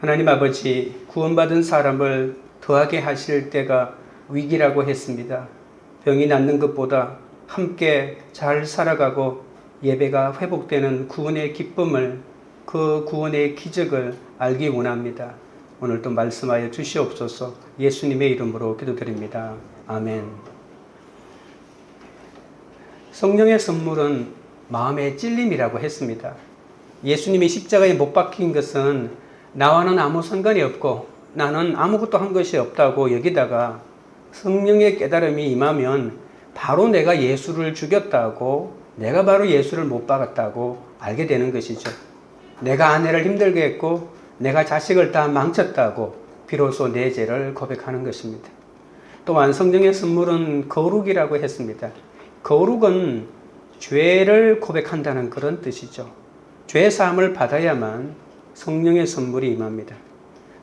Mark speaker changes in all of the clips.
Speaker 1: 하나님 아버지, 구원받은 사람을 더하게 하실 때가 위기라고 했습니다. 병이 낫는 것보다 함께 잘 살아가고 예배가 회복되는 구원의 기쁨을, 그 구원의 기적을 알기 원합니다. 오늘도 말씀하여 주시옵소서. 예수님의 이름으로 기도드립니다. 아멘. 성령의 선물은 마음의 찔림이라고 했습니다. 예수님이 십자가에 못 박힌 것은 나와는 아무 상관이 없고 나는 아무것도 한 것이 없다고 여기다가 성령의 깨달음이 임하면 바로 내가 예수를 죽였다고, 내가 바로 예수를 못 박았다고 알게 되는 것이죠. 내가 아내를 힘들게 했고 내가 자식을 다 망쳤다고 비로소 내 죄를 고백하는 것입니다. 또한 성령의 선물은 거룩이라고 했습니다. 거룩은 죄를 고백한다는 그런 뜻이죠. 죄 사함을 받아야만 성령의 선물이 임합니다.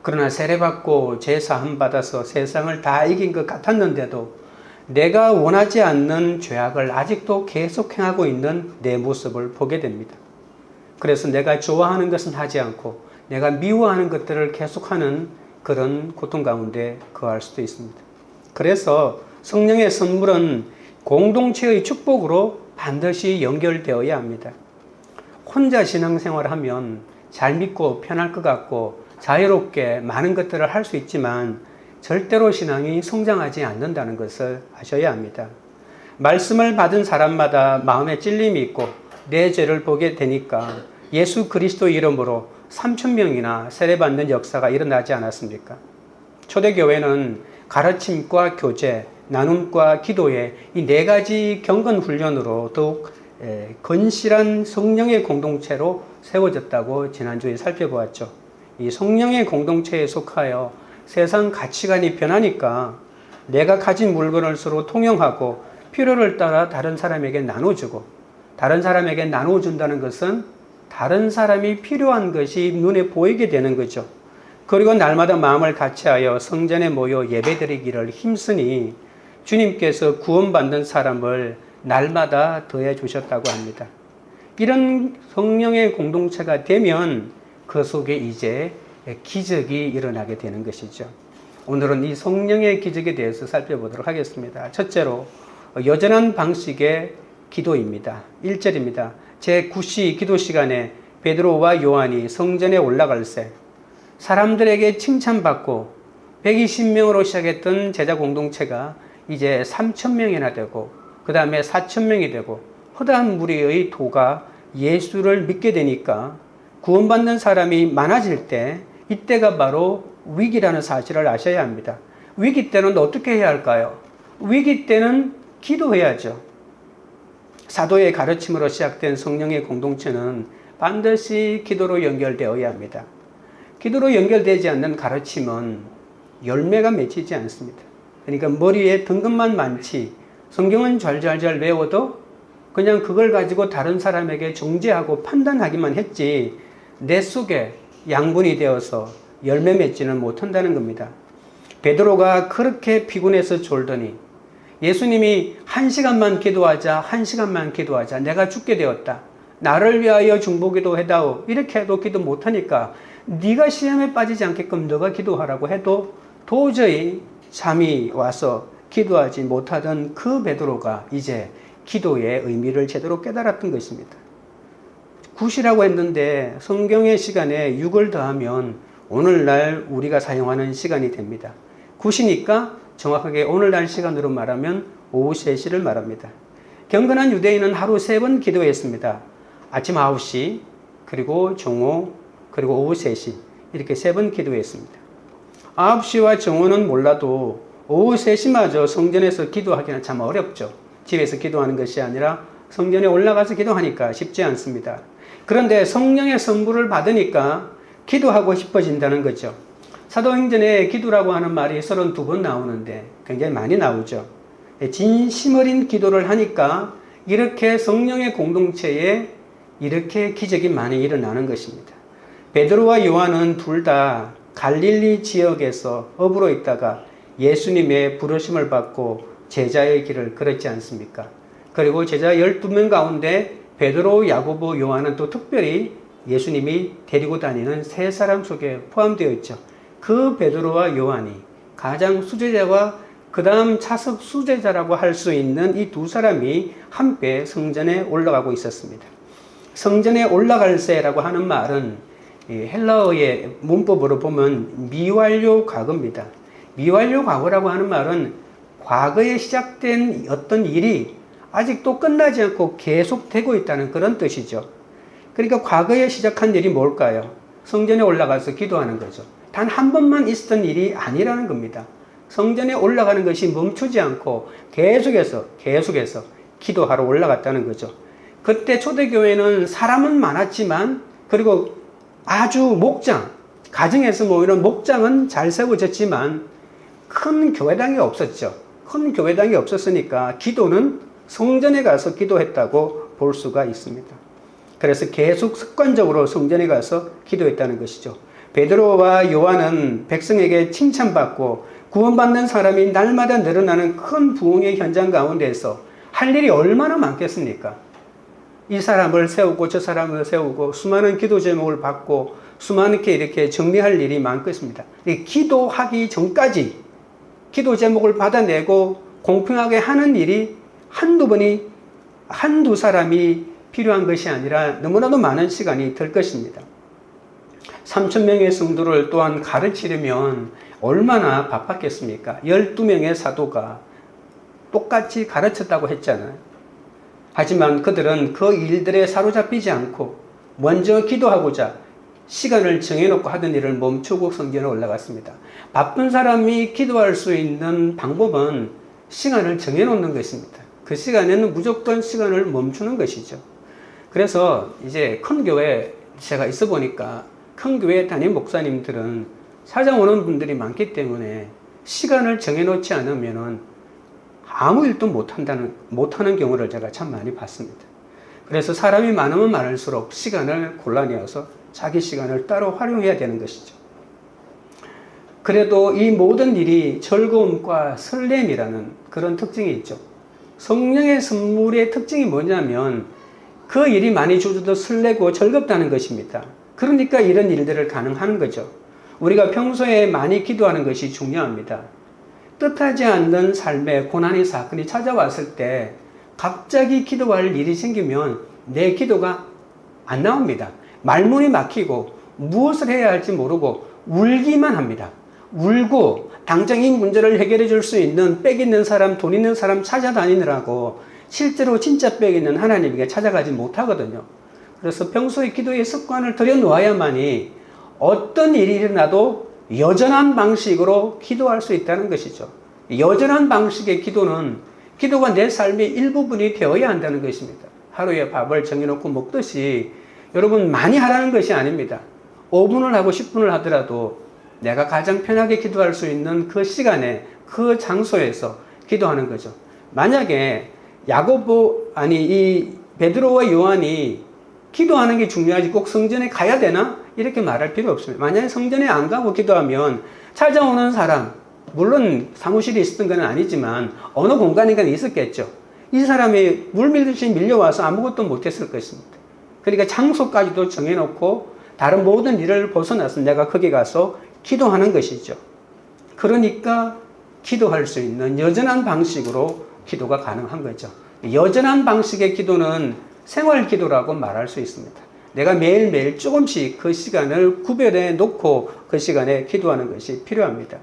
Speaker 1: 그러나 세례받고 죄 사함 받아서 세상을 다 이긴 것 같았는데도 내가 원하지 않는 죄악을 아직도 계속 행하고 있는 내 모습을 보게 됩니다. 그래서 내가 좋아하는 것은 하지 않고 내가 미워하는 것들을 계속하는 그런 고통 가운데 거할 수도 있습니다. 그래서 성령의 선물은 공동체의 축복으로 반드시 연결되어야 합니다. 혼자 신앙생활을 하면 잘 믿고 편할 것 같고 자유롭게 많은 것들을 할 수 있지만 절대로 신앙이 성장하지 않는다는 것을 아셔야 합니다. 말씀을 받은 사람마다 마음에 찔림이 있고 내 죄를 보게 되니까 예수 그리스도 이름으로 3,000명이나 세례받는 역사가 일어나지 않았습니까? 초대교회는 가르침과 교제, 나눔과 기도의 이 네 가지 경건 훈련으로 더욱 건실한 성령의 공동체로 세워졌다고 지난주에 살펴보았죠. 이 성령의 공동체에 속하여 세상 가치관이 변하니까 내가 가진 물건을 서로 통용하고 필요를 따라 다른 사람에게 나눠주고, 다른 사람에게 나눠준다는 것은 다른 사람이 필요한 것이 눈에 보이게 되는 거죠. 그리고 날마다 마음을 같이하여 성전에 모여 예배드리기를 힘쓰니 주님께서 구원받는 사람을 날마다 더해 주셨다고 합니다. 이런 성령의 공동체가 되면 그 속에 이제 기적이 일어나게 되는 것이죠. 오늘은 이 성령의 기적에 대해서 살펴보도록 하겠습니다. 첫째로 여전한 방식의 기도입니다. 1절입니다. 제9시 기도 시간에 베드로와 요한이 성전에 올라갈새 사람들에게 칭찬받고 120명으로 시작했던 제자 공동체가 이제 3,000명이나 되고 그 다음에 4,000명이 되고 허다한 무리의 도가 예수를 믿게 되니까 구원받는 사람이 많아질 때 이때가 바로 위기라는 사실을 아셔야 합니다. 위기 때는 어떻게 해야 할까요? 위기 때는 기도해야죠. 사도의 가르침으로 시작된 성령의 공동체는 반드시 기도로 연결되어야 합니다. 기도로 연결되지 않는 가르침은 열매가 맺히지 않습니다. 그러니까 머리에 든 것만 많지 성경은 잘잘잘 외워도 그냥 그걸 가지고 다른 사람에게 정죄하고 판단하기만 했지 내 속에 양분이 되어서 열매 맺지는 못한다는 겁니다. 베드로가 그렇게 피곤해서 졸더니 예수님이 1시간만 기도하자, 1시간만 기도하자, 내가 죽게 되었다, 나를 위하여 중보기도 해다오, 이렇게 해도 기도 못하니까 네가 시험에 빠지지 않게끔 너가 기도하라고 해도 도저히 잠이 와서 기도하지 못하던 그 베드로가 이제 기도의 의미를 제대로 깨달았던 것입니다. 굿이라고 했는데 성경의 시간에 6을 더하면 오늘날 우리가 사용하는 시간이 됩니다. 굿이니까 정확하게 오늘날 시간으로 말하면 오후 3시를 말합니다. 경건한 유대인은 하루 3번 기도했습니다. 아침 9시, 그리고 정오, 그리고 오후 3시 이렇게 3번 기도했습니다. 9시와 정오는 몰라도 오후 3시마저 성전에서 기도하기는 참 어렵죠. 집에서 기도하는 것이 아니라 성전에 올라가서 기도하니까 쉽지 않습니다. 그런데 성령의 선물을 받으니까 기도하고 싶어진다는 거죠. 사도행전에 기도라고 하는 말이 32번 나오는데 굉장히 많이 나오죠. 진심 어린 기도를 하니까 이렇게 성령의 공동체에 이렇게 기적이 많이 일어나는 것입니다. 베드로와 요한은 둘 다 갈릴리 지역에서 어부로 있다가 예수님의 부르심을 받고 제자의 길을 걸었지 않습니까? 그리고 제자 12명 가운데 베드로, 야고보, 요한은 또 특별히 예수님이 데리고 다니는 세 사람 속에 포함되어 있죠. 그 베드로와 요한이 가장 수제자와 그 다음 차석 수제자라고 할 수 있는 이 두 사람이 함께 성전에 올라가고 있었습니다. 성전에 올라갈새라고 하는 말은 헬라어의 문법으로 보면 미완료 과거입니다. 미완료 과거라고 하는 말은 과거에 시작된 어떤 일이 아직도 끝나지 않고 계속되고 있다는 그런 뜻이죠. 그러니까 과거에 시작한 일이 뭘까요? 성전에 올라가서 기도하는 거죠. 단 한 번만 있었던 일이 아니라는 겁니다. 성전에 올라가는 것이 멈추지 않고 계속해서 기도하러 올라갔다는 거죠. 그때 초대교회는 사람은 많았지만, 그리고 아주 목장, 가정에서 모이는 목장은 잘 세워졌지만 큰 교회당이 없었죠. 큰 교회당이 없었으니까 기도는 성전에 가서 기도했다고 볼 수가 있습니다. 그래서 계속 습관적으로 성전에 가서 기도했다는 것이죠. 베드로와 요한은 백성에게 칭찬받고 구원받는 사람이 날마다 늘어나는 큰 부흥의 현장 가운데서 할 일이 얼마나 많겠습니까? 이 사람을 세우고 저 사람을 세우고 수많은 기도 제목을 받고 수많게 이렇게 정리할 일이 많겠습니다. 기도하기 전까지 기도 제목을 받아내고 공평하게 하는 일이 한두 사람이 필요한 것이 아니라 너무나도 많은 시간이 들 것입니다. 3,000명의 성도를 또한 가르치려면 얼마나 바빴겠습니까? 12명의 사도가 똑같이 가르쳤다고 했잖아요. 하지만 그들은 그 일들에 사로잡히지 않고 먼저 기도하고자 시간을 정해놓고 하던 일을 멈추고 성전에 올라갔습니다. 바쁜 사람이 기도할 수 있는 방법은 시간을 정해놓는 것입니다. 그 시간에는 무조건 시간을 멈추는 것이죠. 그래서 이제 큰 교회 제가 있어 보니까 큰 교회 담임 목사님들은 찾아오는 분들이 많기 때문에 시간을 정해놓지 않으면은 아무 일도 못하는 경우를 제가 참 많이 봤습니다. 그래서 사람이 많으면 많을수록 시간을 골라내어서 자기 시간을 따로 활용해야 되는 것이죠. 그래도 이 모든 일이 즐거움과 설렘이라는 그런 특징이 있죠. 성령의 선물의 특징이 뭐냐면 그 일이 많이 주어도 설레고 즐겁다는 것입니다. 그러니까 이런 일들을 가능한 거죠. 우리가 평소에 많이 기도하는 것이 중요합니다. 뜻하지 않는 삶의 고난의 사건이 찾아왔을 때 갑자기 기도할 일이 생기면 내 기도가 안 나옵니다. 말문이 막히고 무엇을 해야 할지 모르고 울기만 합니다. 울고 당장 이 문제를 해결해 줄 수 있는 빽 있는 사람, 돈 있는 사람 찾아다니느라고 실제로 진짜 빽 있는 하나님에게 찾아가지 못하거든요. 그래서 평소에 기도의 습관을 들여놓아야만이 어떤 일이 일어나도 여전한 방식으로 기도할 수 있다는 것이죠. 여전한 방식의 기도가 내 삶의 일부분이 되어야 한다는 것입니다. 하루에 밥을 정해놓고 먹듯이 여러분 많이 하라는 것이 아닙니다. 5분을 하고 10분을 하더라도 내가 가장 편하게 기도할 수 있는 그 시간에 그 장소에서 기도하는 거죠. 만약에 이 베드로와 요한이 기도하는 게 중요하지 꼭 성전에 가야 되나? 이렇게 말할 필요 없습니다. 만약에 성전에 안 가고 기도하면 찾아오는 사람, 물론 사무실이 있었던 건 아니지만 어느 공간인가 있었겠죠. 이 사람이 물밀듯이 밀려와서 아무것도 못했을 것입니다. 그러니까 장소까지도 정해놓고 다른 모든 일을 벗어나서 내가 거기 가서 기도하는 것이죠. 그러니까 기도할 수 있는 여전한 방식으로 기도가 가능한 거죠. 여전한 방식의 기도는 생활 기도라고 말할 수 있습니다. 내가 매일매일 조금씩 그 시간을 구별해 놓고 그 시간에 기도하는 것이 필요합니다.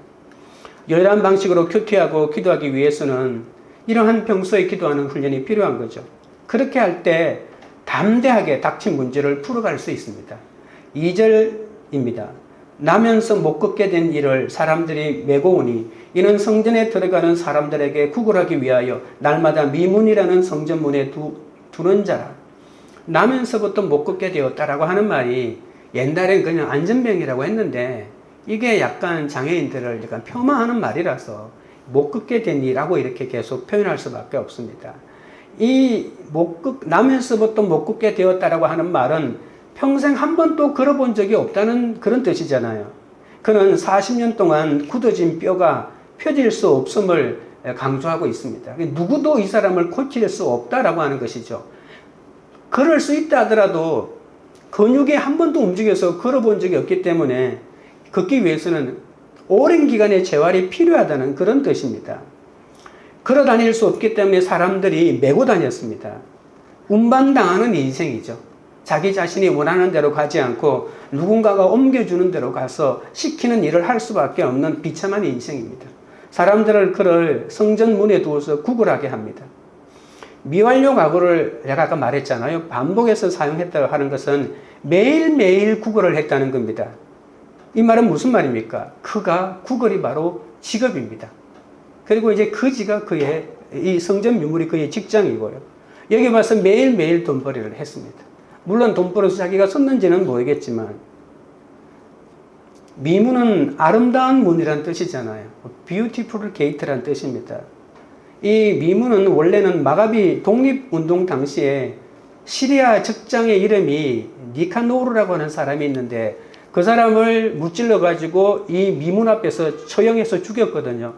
Speaker 1: 여전한 방식으로 큐티하고 기도하기 위해서는 이러한 평소에 기도하는 훈련이 필요한 거죠. 그렇게 할 때 담대하게 닥친 문제를 풀어갈 수 있습니다. 2절입니다. 나면서 못 걷게 된 일을 사람들이 메고 오니 이는 성전에 들어가는 사람들에게 구걸하기 위하여 날마다 미문이라는 성전문에 두는 자라. 나면서부터 못 걷게 되었다라고 하는 말이 옛날엔 그냥 안전병이라고 했는데 이게 약간 장애인들을 약간 폄하하는 말이라서 못 걷게 되니라고 이렇게 계속 표현할 수밖에 없습니다. 나면서부터 못 걷게 되었다라고 하는 말은 평생 한 번도 걸어본 적이 없다는 그런 뜻이잖아요. 그는 40년 동안 굳어진 뼈가 펴질 수 없음을 강조하고 있습니다. 누구도 이 사람을 고칠 수 없다라고 하는 것이죠. 걸을 수 있다 하더라도 근육이 한 번도 움직여서 걸어본 적이 없기 때문에 걷기 위해서는 오랜 기간의 재활이 필요하다는 그런 뜻입니다. 걸어 다닐 수 없기 때문에 사람들이 메고 다녔습니다. 운반당하는 인생이죠. 자기 자신이 원하는 대로 가지 않고 누군가가 옮겨주는 대로 가서 시키는 일을 할 수밖에 없는 비참한 인생입니다. 사람들을 그를 성전 문에 두어서 구걸하게 합니다. 미완료 가구를 제가 아까 말했잖아요. 반복해서 사용했다고 하는 것은 매일매일 구걸을 했다는 겁니다. 이 말은 무슨 말입니까? 그가 구걸이 바로 직업입니다. 그리고 이제 거지가 그의 이 성전 유물이 그의 직장이고요. 여기 봐서 매일매일 돈벌이를 했습니다. 물론 돈 벌어서 자기가 썼는지는 모르겠지만 미문은 아름다운 문이란 뜻이잖아요. beautiful gate란 뜻입니다. 이 미문은 원래는 마가비 독립운동 당시에 시리아 적장의 이름이 니카노르라고 하는 사람이 있는데 그 사람을 무찔러 가지고 이 미문 앞에서 처형해서 죽였거든요.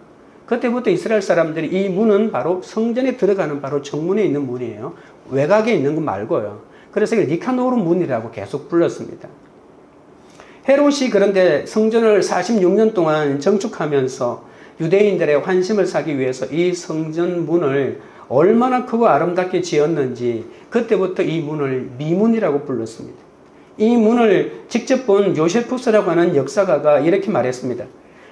Speaker 1: 그때부터 이스라엘 사람들이 이 문은 바로 성전에 들어가는 바로 정문에 있는 문이에요. 외곽에 있는 거 말고요. 그래서 이걸 니카노르 문이라고 계속 불렀습니다. 헤롯이 그런데 성전을 46년 동안 정축하면서 유대인들의 환심을 사기 위해서 이 성전 문을 얼마나 크고 아름답게 지었는지 그때부터 이 문을 미문이라고 불렀습니다. 이 문을 직접 본 요세푸스라고 하는 역사가가 이렇게 말했습니다.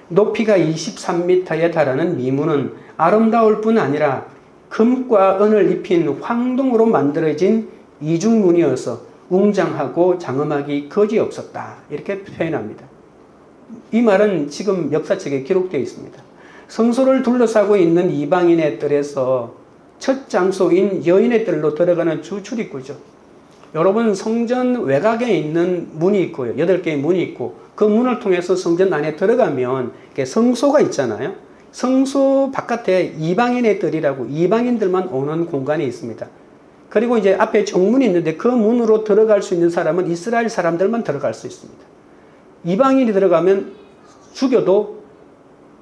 Speaker 1: 높이가 23m에 달하는 미문은 아름다울 뿐 아니라 금과 은을 입힌 황동으로 만들어진 이중문이어서 웅장하고 장엄하기 거지없었다. 이렇게 표현합니다. 이 말은 지금 역사책에 기록되어 있습니다. 성소를 둘러싸고 있는 이방인의 뜰에서 첫 장소인 여인의 뜰로 들어가는 주 출입구죠. 여러분 성전 외곽에 있는 문이 있고요. 8개의 문이 있고 그 문을 통해서 성전 안에 들어가면 성소가 있잖아요. 성소 바깥에 이방인의 뜰이라고 이방인들만 오는 공간이 있습니다. 그리고 이제 앞에 정문이 있는데 그 문으로 들어갈 수 있는 사람은 이스라엘 사람들만 들어갈 수 있습니다. 이방인이 들어가면 죽여도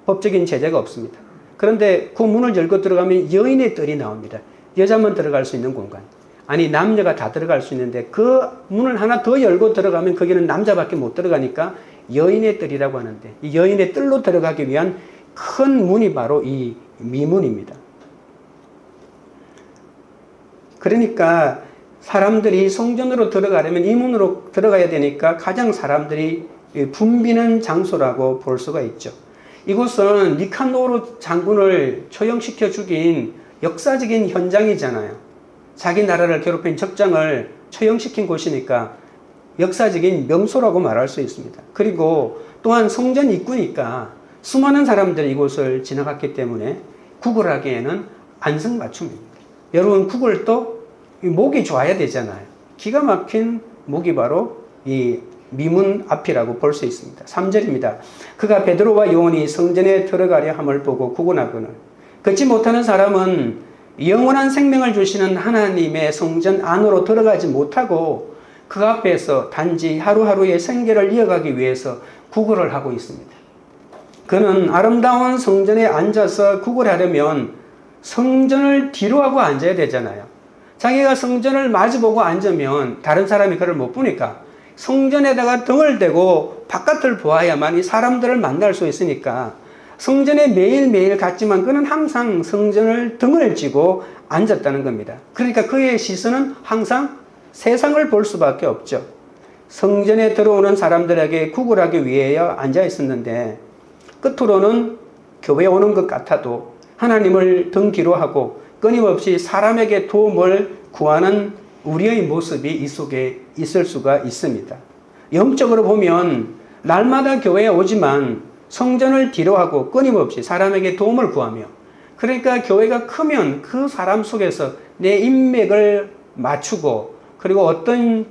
Speaker 1: 법적인 제재가 없습니다. 그런데 그 문을 열고 들어가면 여인의 뜰이 나옵니다. 여자만 들어갈 수 있는 공간. 아니 남녀가 다 들어갈 수 있는데 그 문을 하나 더 열고 들어가면 거기는 남자밖에 못 들어가니까 여인의 뜰이라고 하는데 이 여인의 뜰로 들어가기 위한 큰 문이 바로 이 미문입니다. 그러니까 사람들이 성전으로 들어가려면 이 문으로 들어가야 되니까 가장 사람들이 붐비는 장소라고 볼 수가 있죠. 이곳은 니카노르 장군을 처형시켜 죽인 역사적인 현장이잖아요. 자기 나라를 괴롭힌 적장을 처형시킨 곳이니까 역사적인 명소라고 말할 수 있습니다. 그리고 또한 성전 입구니까 수많은 사람들이 이곳을 지나갔기 때문에 구걸하기에는 안성맞춤입니다. 여러분 구걸도 목이 좋아야 되잖아요. 기가 막힌 목이 바로 이 미문 앞이라고 볼 수 있습니다. 3절입니다. 그가 베드로와 요한이 성전에 들어가려 함을 보고 구근하거늘 걷지 못하는 사람은 영원한 생명을 주시는 하나님의 성전 안으로 들어가지 못하고 그 앞에서 단지 하루하루의 생계를 이어가기 위해서 구걸을 하고 있습니다. 그는 아름다운 성전에 앉아서 구걸하려면 성전을 뒤로 하고 앉아야 되잖아요. 자기가 성전을 마주보고 앉으면 다른 사람이 그를 못 보니까 성전에다가 등을 대고 바깥을 보아야만 이 사람들을 만날 수 있으니까 성전에 매일매일 갔지만 그는 항상 성전을 등을 쥐고 앉았다는 겁니다. 그러니까 그의 시선은 항상 세상을 볼 수밖에 없죠. 성전에 들어오는 사람들에게 구걸하기 위하여 앉아 있었는데 끝으로는 교회에 오는 것 같아도 하나님을 등 뒤로 하고 끊임없이 사람에게 도움을 구하는 우리의 모습이 이 속에 있을 수가 있습니다. 영적으로 보면 날마다 교회에 오지만 성전을 뒤로 하고 끊임없이 사람에게 도움을 구하며 그러니까 교회가 크면 그 사람 속에서 내 인맥을 맞추고 그리고 어떤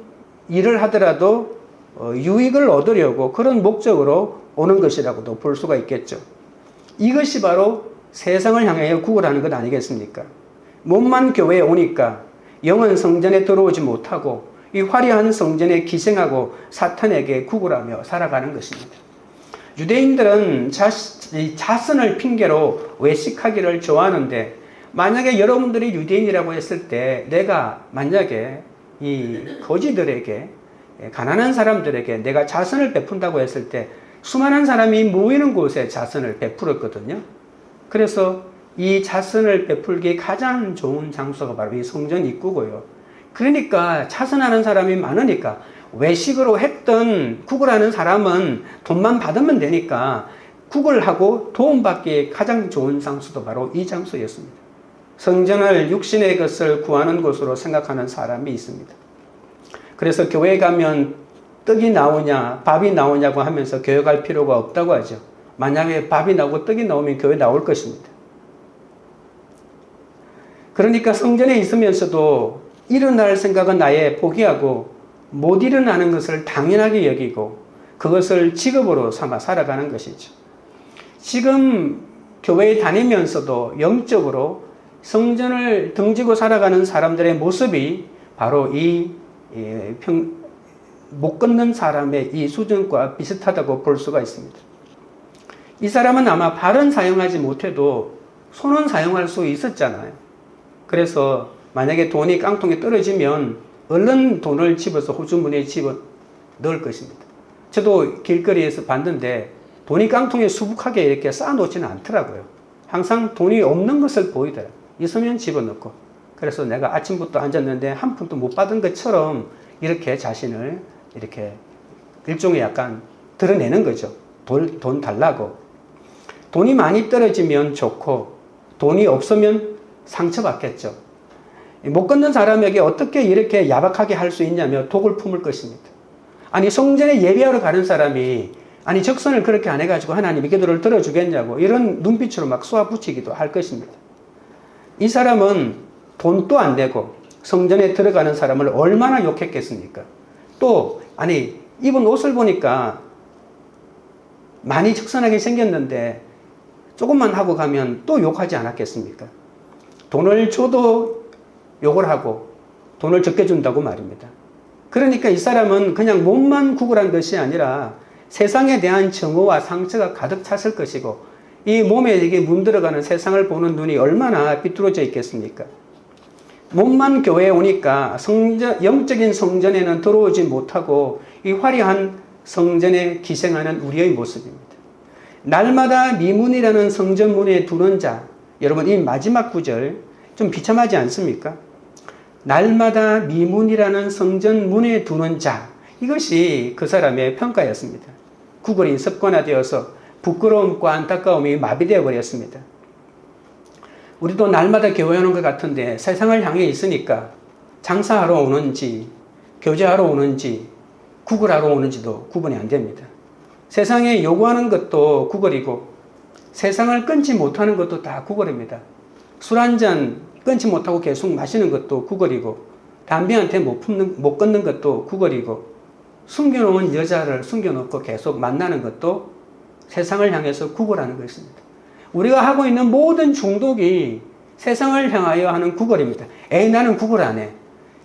Speaker 1: 일을 하더라도 유익을 얻으려고 그런 목적으로 오는 것이라고도 볼 수가 있겠죠. 이것이 바로 세상을 향하여 구걸하는 것 아니겠습니까? 몸만 교회에 오니까 영은 성전에 들어오지 못하고 이 화려한 성전에 기생하고 사탄에게 구걸하며 살아가는 것입니다. 유대인들은 자선을 핑계로 외식하기를 좋아하는데 만약에 여러분들이 유대인이라고 했을 때 내가 만약에 이 거지들에게 가난한 사람들에게 내가 자선을 베푼다고 했을 때 수많은 사람이 모이는 곳에 자선을 베풀었거든요. 그래서 이 자선을 베풀기 가장 좋은 장소가 바로 이 성전 입구고요. 그러니까 자선하는 사람이 많으니까 외식으로 했던 구걸하는 사람은 돈만 받으면 되니까 구걸하고 도움받기에 가장 좋은 장소도 바로 이 장소였습니다. 성전을 육신의 것을 구하는 곳으로 생각하는 사람이 있습니다. 그래서 교회에 가면 떡이 나오냐 밥이 나오냐고 하면서 교회 갈 필요가 없다고 하죠. 만약에 밥이 나오고 떡이 나오면 교회 나올 것입니다. 그러니까 성전에 있으면서도 일어날 생각은 아예 포기하고 못 일어나는 것을 당연하게 여기고 그것을 직업으로 삼아 살아가는 것이죠. 지금 교회에 다니면서도 영적으로 성전을 등지고 살아가는 사람들의 모습이 바로 못 걷는 사람의 이 수준과 비슷하다고 볼 수가 있습니다. 이 사람은 아마 발은 사용하지 못해도 손은 사용할 수 있었잖아요. 그래서 만약에 돈이 깡통에 떨어지면 얼른 돈을 집어서 호주머니에 집어 넣을 것입니다. 저도 길거리에서 봤는데 돈이 깡통에 수북하게 이렇게 쌓아놓지는 않더라고요. 항상 돈이 없는 것을 보이더라고요. 있으면 집어넣고. 그래서 내가 아침부터 앉았는데 한 푼도 못 받은 것처럼 이렇게 자신을 이렇게 일종의 약간 드러내는 거죠. 돈 달라고. 돈이 많이 떨어지면 좋고 돈이 없으면 상처받겠죠. 못 걷는 사람에게 어떻게 이렇게 야박하게 할 수 있냐며 독을 품을 것입니다. 아니 성전에 예배하러 가는 사람이 아니 적선을 그렇게 안 해가지고 하나님이 기도를 들어주겠냐고 이런 눈빛으로 막 쏘아붙이기도 할 것입니다. 이 사람은 돈도 안 내고 성전에 들어가는 사람을 얼마나 욕했겠습니까? 또 아니 입은 옷을 보니까 많이 적선하게 생겼는데 조금만 하고 가면 또 욕하지 않았겠습니까? 돈을 줘도 욕을 하고 돈을 적게 준다고 말입니다. 그러니까 이 사람은 그냥 몸만 구걸한 것이 아니라 세상에 대한 증오와 상처가 가득 찼을 것이고 이 몸에 이게 문들어가는 세상을 보는 눈이 얼마나 비뚤어져 있겠습니까? 몸만 교회에 오니까 영적인 성전에는 들어오지 못하고 이 화려한 성전에 기생하는 우리의 모습입니다. 날마다 미문이라는 성전 문에 두는 자, 여러분 이 마지막 구절 좀 비참하지 않습니까? 날마다 미문이라는 성전 문에 두는 자, 이것이 그 사람의 평가였습니다. 구걸이 습관화되어서 부끄러움과 안타까움이 마비되어 버렸습니다. 우리도 날마다 교회 오는 것 같은데 세상을 향해 있으니까 장사하러 오는지 교제하러 오는지 구걸하러 오는지도 구분이 안 됩니다. 세상에 요구하는 것도 구걸이고 세상을 끊지 못하는 것도 다 구걸입니다. 술 한 잔 끊지 못하고 계속 마시는 것도 구걸이고 담배한테 못 끊는 것도 구걸이고 숨겨놓은 여자를 숨겨놓고 계속 만나는 것도 세상을 향해서 구걸하는 것입니다. 우리가 하고 있는 모든 중독이 세상을 향하여 하는 구걸입니다. 에이 나는 구걸 안 해.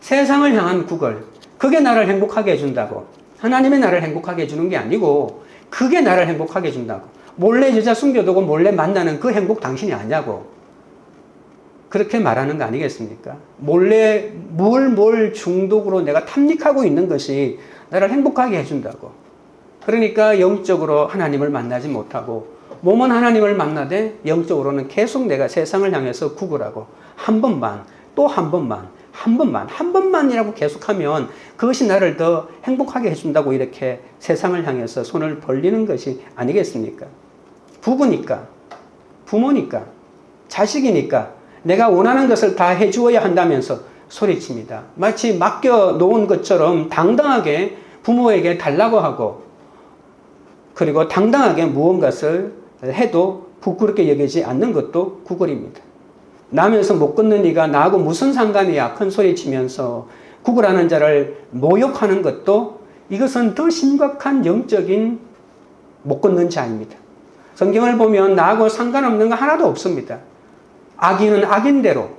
Speaker 1: 세상을 향한 구걸. 그게 나를 행복하게 해준다고. 하나님의 나를 행복하게 해주는 게 아니고 그게 나를 행복하게 해준다고. 몰래 여자 숨겨두고 몰래 만나는 그 행복 당신이 아냐고. 그렇게 말하는 거 아니겠습니까? 몰래 뭘 중독으로 내가 탐닉하고 있는 것이 나를 행복하게 해준다고. 그러니까 영적으로 하나님을 만나지 못하고 몸은 하나님을 만나되 영적으로는 계속 내가 세상을 향해서 구걸하고 한 번만 또 한 번만이라고 계속하면 그것이 나를 더 행복하게 해준다고 이렇게 세상을 향해서 손을 벌리는 것이 아니겠습니까? 부부니까 부모니까 자식이니까 내가 원하는 것을 다 해주어야 한다면서 소리칩니다. 마치 맡겨놓은 것처럼 당당하게 부모에게 달라고 하고 그리고 당당하게 무언가를 해도 부끄럽게 여기지 않는 것도 구걸입니다. 나면서 못 걷는 네가 나하고 무슨 상관이야 큰 소리 치면서 구걸하는 자를 모욕하는 것도 이것은 더 심각한 영적인 못 걷는 자입니다. 성경을 보면 나하고 상관없는 거 하나도 없습니다. 악인은 악인대로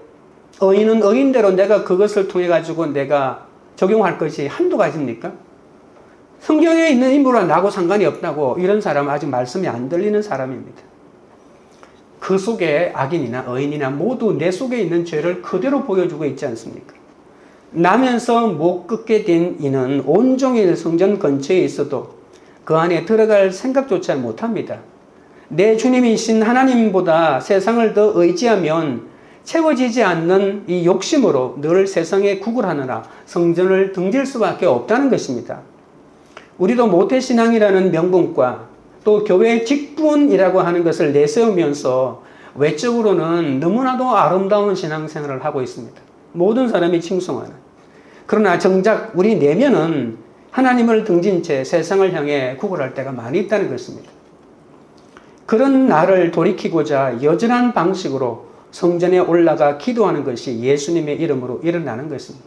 Speaker 1: 의인은 의인대로 내가 그것을 통해 가지고 내가 적용할 것이 한두 가지입니까? 성경에 있는 인물과 나하고 상관이 없다고 이런 사람은 아직 말씀이 안 들리는 사람입니다. 그 속에 악인이나 의인이나 모두 내 속에 있는 죄를 그대로 보여주고 있지 않습니까? 나면서 못 걷게 된 이는 온종일 성전 근처에 있어도 그 안에 들어갈 생각조차 못합니다. 내 주님이신 하나님보다 세상을 더 의지하면 채워지지 않는 이 욕심으로 늘 세상에 구걸하느라 성전을 등질 수밖에 없다는 것입니다. 우리도 모태신앙이라는 명분과 또 교회 직분이라고 하는 것을 내세우면서 외적으로는 너무나도 아름다운 신앙생활을 하고 있습니다. 모든 사람이 칭송하는. 그러나 정작 우리 내면은 하나님을 등진 채 세상을 향해 구걸할 때가 많이 있다는 것입니다. 그런 나를 돌이키고자 여전한 방식으로 성전에 올라가 기도하는 것이 예수님의 이름으로 일어나는 것입니다.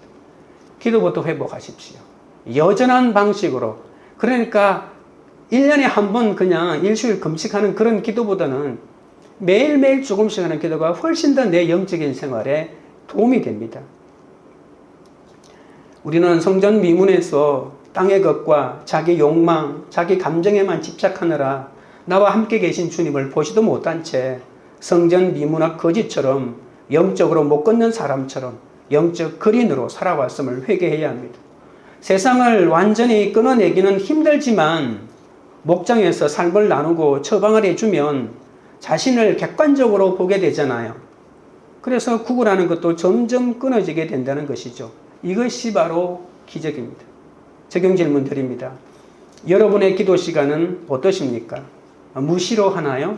Speaker 1: 기도부터 회복하십시오. 여전한 방식으로. 그러니까 1년에 한 번 그냥 일주일 금식하는 그런 기도보다는 매일매일 조금씩 하는 기도가 훨씬 더 내 영적인 생활에 도움이 됩니다. 우리는 성전 미문에서 땅의 것과 자기 욕망, 자기 감정에만 집착하느라 나와 함께 계신 주님을 보지도 못한 채 성전 미문 앞 거지처럼 영적으로 못 걷는 사람처럼 영적 거린으로 살아왔음을 회개해야 합니다. 세상을 완전히 끊어내기는 힘들지만 목장에서 삶을 나누고 처방을 해주면 자신을 객관적으로 보게 되잖아요. 그래서 구걸하는 것도 점점 끊어지게 된다는 것이죠. 이것이 바로 기적입니다. 적용 질문 드립니다. 여러분의 기도 시간은 어떠십니까? 무시로 하나요?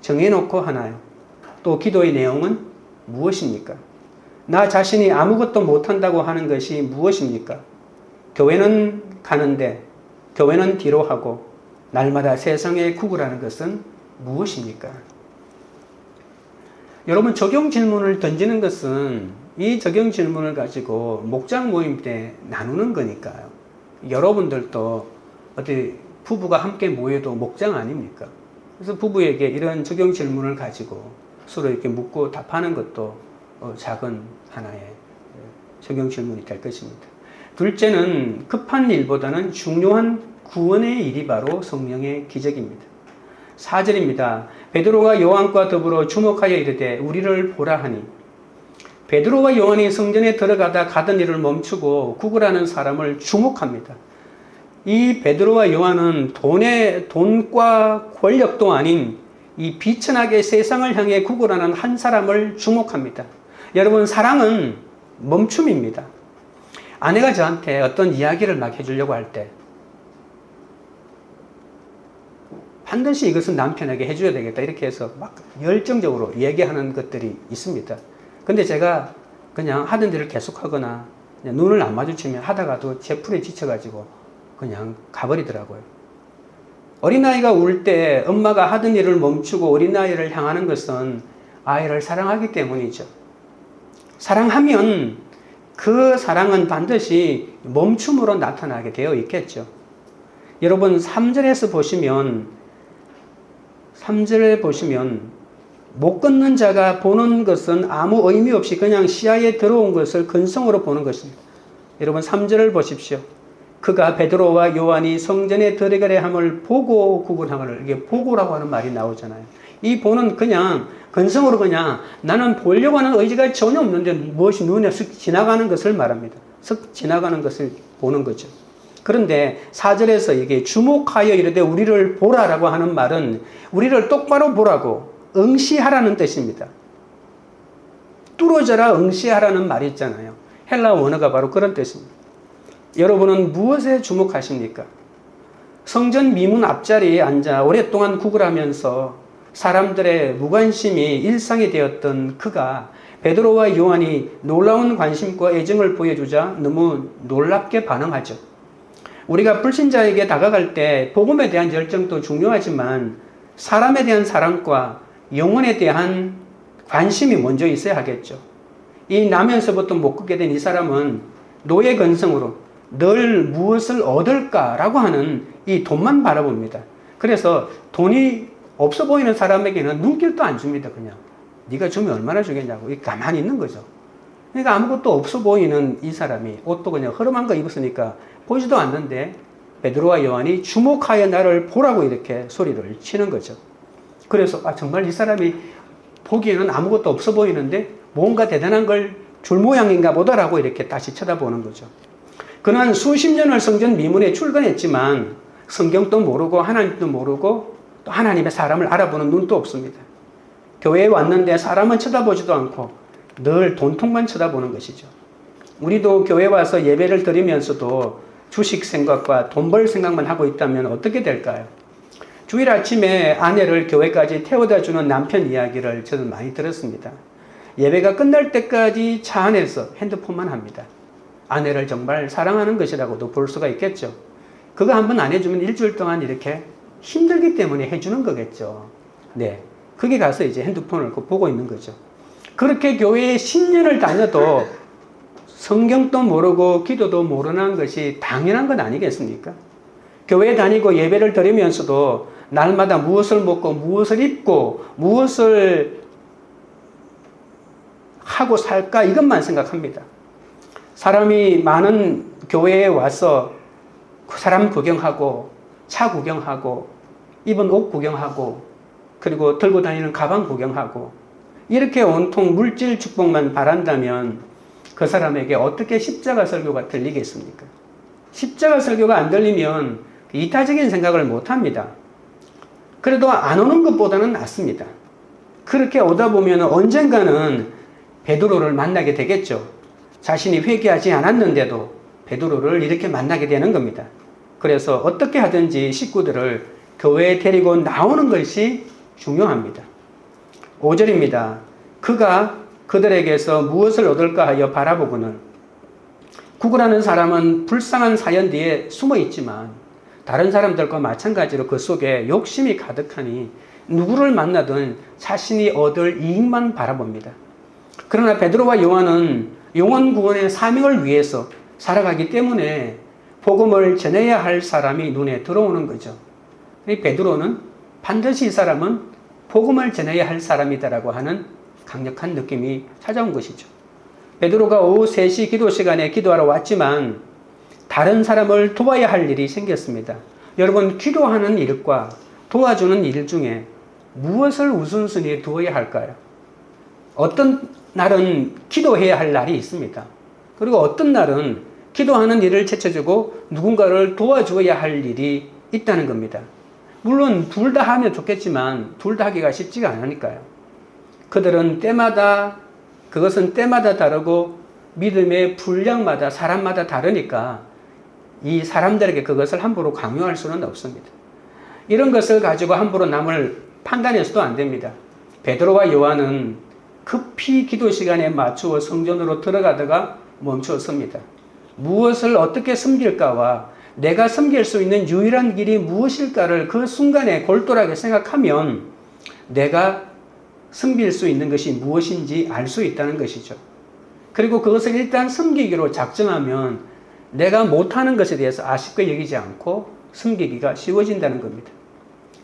Speaker 1: 정해놓고 하나요? 또 기도의 내용은 무엇입니까? 나 자신이 아무것도 못한다고 하는 것이 무엇입니까? 교회는 가는데 교회는 뒤로 하고 날마다 세상에 구걸하는 것은 무엇입니까? 여러분, 적용 질문을 던지는 것은 이 적용 질문을 가지고 목장 모임 때 나누는 거니까요. 여러분들도 어디 부부가 함께 모여도 목장 아닙니까? 그래서 부부에게 이런 적용 질문을 가지고 서로 이렇게 묻고 답하는 것도 작은 하나의 적용 질문이 될 것입니다. 둘째는 급한 일보다는 중요한 구원의 일이 바로 성령의 기적입니다. 4절입니다. 베드로가 요한과 더불어 주목하여 이르되 우리를 보라 하니. 베드로와 요한이 성전에 들어가다 가던 일을 멈추고 구걸하는 사람을 주목합니다. 이 베드로와 요한은 돈과 권력도 아닌 이 비천하게 세상을 향해 구걸하는 한 사람을 주목합니다. 여러분, 사랑은 멈춤입니다. 아내가 저한테 어떤 이야기를 막 해주려고 할 때 반드시 이것은 남편에게 해줘야 되겠다 이렇게 해서 막 열정적으로 얘기하는 것들이 있습니다. 근데 제가 그냥 하던 일을 계속하거나 눈을 안 마주치면 하다가도 제 풀에 지쳐가지고 그냥 가버리더라고요. 어린아이가 울 때 엄마가 하던 일을 멈추고 어린아이를 향하는 것은 아이를 사랑하기 때문이죠. 사랑하면 그 사랑은 반드시 멈춤으로 나타나게 되어 있겠죠. 여러분, 3절에 보시면 못 걷는 자가 보는 것은 아무 의미 없이 그냥 시야에 들어온 것을 근성으로 보는 것입니다. 여러분, 3절을 보십시오. 그가 베드로와 요한이 성전에 들어가려 함을 보고 구걸함을, 이게 보고라고 하는 말이 나오잖아요. 이 보는 그냥 근성으로 그냥 나는 보려고 하는 의지가 전혀 없는데 무엇이 눈에 쓱 지나가는 것을 말합니다. 쓱 지나가는 것을 보는 거죠. 그런데 4절에서 이게 주목하여 이르되 우리를 보라라고 하는 말은 우리를 똑바로 보라고 응시하라는 뜻입니다. 뚫어져라 응시하라는 말이 있잖아요. 헬라 원어가 바로 그런 뜻입니다. 여러분은 무엇에 주목하십니까? 성전 미문 앞자리에 앉아 오랫동안 구걸하면서 사람들의 무관심이 일상이 되었던 그가 베드로와 요한이 놀라운 관심과 애정을 보여주자 너무 놀랍게 반응하죠. 우리가 불신자에게 다가갈 때 복음에 대한 열정도 중요하지만 사람에 대한 사랑과 영혼에 대한 관심이 먼저 있어야 하겠죠. 이 나면서부터 못 걷게 된 이 사람은 노예 근성으로 늘 무엇을 얻을까라고 하는 이 돈만 바라봅니다. 그래서 돈이 없어 보이는 사람에게는 눈길도 안 줍니다. 그냥 네가 주면 얼마나 주겠냐고 가만히 있는 거죠. 그러니까 아무것도 없어 보이는 이 사람이 옷도 그냥 허름한 거 입었으니까 보지도 않는데 베드로와 요한이 주목하여 나를 보라고 이렇게 소리를 치는 거죠. 그래서 정말 이 사람이 보기에는 아무것도 없어 보이는데 뭔가 대단한 걸 줄 모양인가 보다라고 이렇게 다시 쳐다보는 거죠. 그는 수십 년을 성전 미문에 출근했지만 성경도 모르고 하나님도 모르고 또 하나님의 사람을 알아보는 눈도 없습니다. 교회에 왔는데 사람은 쳐다보지도 않고 늘 돈통만 쳐다보는 것이죠. 우리도 교회 와서 예배를 드리면서도 주식 생각과 돈 벌 생각만 하고 있다면 어떻게 될까요? 주일 아침에 아내를 교회까지 태워다 주는 남편 이야기를 저는 많이 들었습니다. 예배가 끝날 때까지 차 안에서 핸드폰만 합니다. 아내를 정말 사랑하는 것이라고도 볼 수가 있겠죠. 그거 한번 안 해주면 일주일 동안 이렇게 힘들기 때문에 해주는 거겠죠. 네. 거기 가서 이제 핸드폰을 보고 있는 거죠. 그렇게 교회에 10년을 다녀도 성경도 모르고 기도도 모르는 것이 당연한 건 아니겠습니까? 교회 다니고 예배를 드리면서도 날마다 무엇을 먹고 무엇을 입고 무엇을 하고 살까 이것만 생각합니다. 사람이 많은 교회에 와서 그 사람 구경하고 차 구경하고 입은 옷 구경하고 그리고 들고 다니는 가방 구경하고 이렇게 온통 물질 축복만 바란다면 그 사람에게 어떻게 십자가 설교가 들리겠습니까? 십자가 설교가 안 들리면 이타적인 생각을 못합니다. 그래도 안 오는 것보다는 낫습니다. 그렇게 오다 보면 언젠가는 베드로를 만나게 되겠죠. 자신이 회개하지 않았는데도 베드로를 이렇게 만나게 되는 겁니다. 그래서 어떻게 하든지 식구들을 교회에 데리고 나오는 것이 중요합니다. 5절입니다. 그가 그들에게서 무엇을 얻을까 하여 바라보고는 구구라는 사람은 불쌍한 사연 뒤에 숨어 있지만 다른 사람들과 마찬가지로 그 속에 욕심이 가득하니 누구를 만나든 자신이 얻을 이익만 바라봅니다. 그러나 베드로와 요한은 영혼 구원의 사명을 위해서 살아가기 때문에 복음을 전해야 할 사람이 눈에 들어오는 거죠. 베드로는 반드시 이 사람은 복음을 전해야 할 사람이다라고 하는 강력한 느낌이 찾아온 것이죠. 베드로가 오후 3시 기도 시간에 기도하러 왔지만 다른 사람을 도와야 할 일이 생겼습니다. 여러분, 기도하는 일과 도와주는 일 중에 무엇을 우선순위에 두어야 할까요? 어떤 날은 기도해야 할 날이 있습니다. 그리고 어떤 날은 기도하는 일을 채쳐주고 누군가를 도와줘야 할 일이 있다는 겁니다. 물론 둘 다 하면 좋겠지만 둘 다 하기가 쉽지가 않으니까요. 그들은 그것은 때마다 다르고 믿음의 분량마다 사람마다 다르니까 이 사람들에게 그것을 함부로 강요할 수는 없습니다. 이런 것을 가지고 함부로 남을 판단해서도 안 됩니다. 베드로와 요한은 급히 기도 시간에 맞추어 성전으로 들어가다가 멈추었습니다. 무엇을 어떻게 섬길까와 내가 섬길 수 있는 유일한 길이 무엇일까를 그 순간에 골똘하게 생각하면 내가 섬길 수 있는 것이 무엇인지 알 수 있다는 것이죠. 그리고 그것을 일단 섬기기로 작정하면 내가 못하는 것에 대해서 아쉽게 여기지 않고 섬기기가 쉬워진다는 겁니다.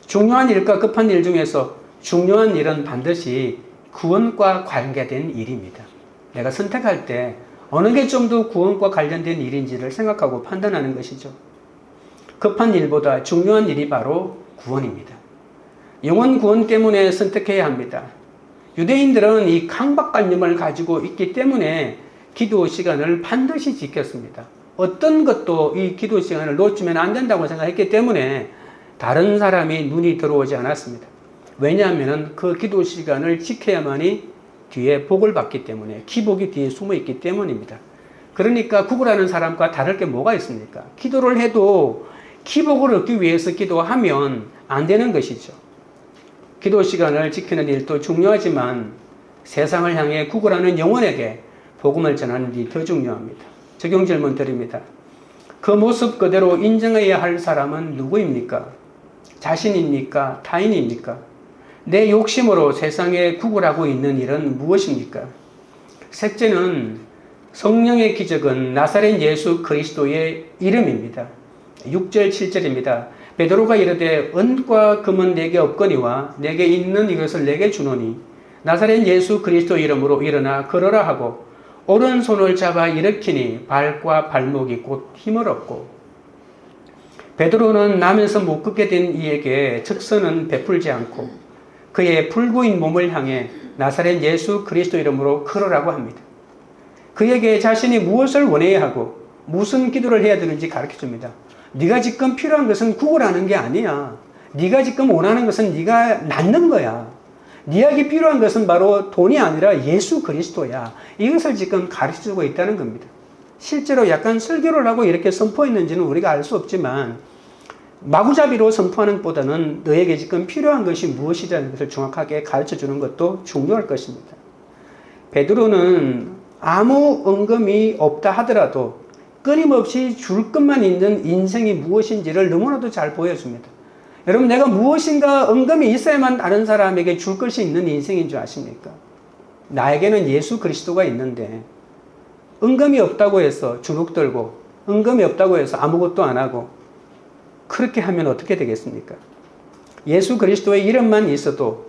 Speaker 1: 중요한 일과 급한 일 중에서 중요한 일은 반드시 구원과 관계된 일입니다. 내가 선택할 때 어느 게 좀 더 구원과 관련된 일인지를 생각하고 판단하는 것이죠. 급한 일보다 중요한 일이 바로 구원입니다. 영혼 구원 때문에 선택해야 합니다. 유대인들은 이 강박관념을 가지고 있기 때문에 기도 시간을 반드시 지켰습니다. 어떤 것도 이 기도 시간을 놓치면 안 된다고 생각했기 때문에 다른 사람이 눈이 들어오지 않았습니다. 왜냐하면 그 기도 시간을 지켜야만이 뒤에 복을 받기 때문에, 기복이 뒤에 숨어 있기 때문입니다. 그러니까 구구라는 사람과 다를 게 뭐가 있습니까? 기도를 해도 기복을 얻기 위해서 기도하면 안 되는 것이죠. 기도 시간을 지키는 일도 중요하지만 세상을 향해 구구라는 영혼에게 복음을 전하는 일이 더 중요합니다. 적용 질문 드립니다. 그 모습 그대로 인정해야 할 사람은 누구입니까? 자신입니까? 타인입니까? 내 욕심으로 세상에 구걸하고 있는 일은 무엇입니까? 셋째는 성령의 기적은 나사렛 예수 그리스도의 이름입니다. 6절 7절입니다. 베드로가 이르되 은과 금은 내게 없거니와 내게 있는 이것을 내게 주노니 나사렛 예수 그리스도 이름으로 일어나 걸어라 하고 오른손을 잡아 일으키니 발과 발목이 곧 힘을 얻고 베드로는 나면서 못 걷게 된 이에게 즉선은 베풀지 않고 그의 불구인 몸을 향해 나사렛 예수 그리스도 이름으로 걸으라고 합니다. 그에게 자신이 무엇을 원해야 하고 무슨 기도를 해야 되는지 가르쳐 줍니다. 네가 지금 필요한 것은 구걸하는 게 아니야. 네가 지금 원하는 것은 네가 낳는 거야. 네에게 필요한 것은 바로 돈이 아니라 예수 그리스도야. 이것을 지금 가르쳐 주고 있다는 겁니다. 실제로 약간 설교를 하고 이렇게 선포했는지는 우리가 알 수 없지만 마구잡이로 선포하는 것보다는 너에게 지금 필요한 것이 무엇이라는 것을 정확하게 가르쳐 주는 것도 중요할 것입니다. 베드로는 아무 언금이 없다 하더라도 끊임없이 줄 것만 있는 인생이 무엇인지를 너무나도 잘 보여줍니다. 여러분, 내가 무엇인가 언금이 있어야만 다른 사람에게 줄 것이 있는 인생인 줄 아십니까? 나에게는 예수 그리스도가 있는데 은금이 없다고 해서 주눅 들고 은금이 없다고 해서 아무것도 안 하고 그렇게 하면 어떻게 되겠습니까? 예수 그리스도의 이름만 있어도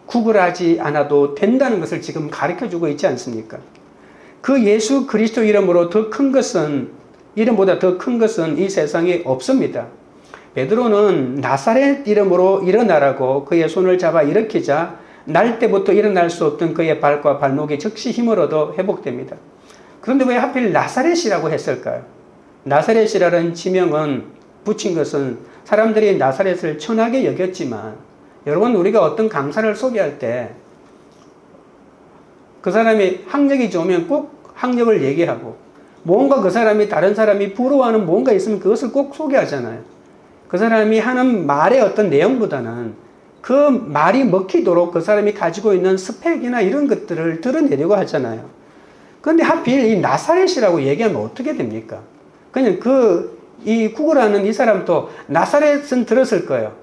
Speaker 1: 구걸하지 않아도 된다는 것을 지금 가르쳐주고 있지 않습니까? 그 예수 그리스도 이름으로 더 큰 것은, 이름보다 더 큰 것은 이 세상에 없습니다. 베드로는 나사렛 이름으로 일어나라고 그의 손을 잡아 일으키자 날 때부터 일어날 수 없던 그의 발과 발목이 즉시 힘을 얻어 회복됩니다. 그런데 왜 하필 나사렛이라고 했을까요? 나사렛이라는 지명은 붙인 것은 사람들이 나사렛을 천하게 여겼지만, 여러분, 우리가 어떤 강사를 소개할 때 그 사람이 학력이 좋으면 꼭 학력을 얘기하고, 뭔가 그 사람이 다른 사람이 부러워하는 뭔가 있으면 그것을 꼭 소개하잖아요. 그 사람이 하는 말의 어떤 내용보다는 그 말이 먹히도록 그 사람이 가지고 있는 스펙이나 이런 것들을 드러내려고 하잖아요. 그런데 하필 이 나사렛이라고 얘기하면 어떻게 됩니까? 그냥 이 구걸하는 이 사람도 나사렛은 들었을 거예요.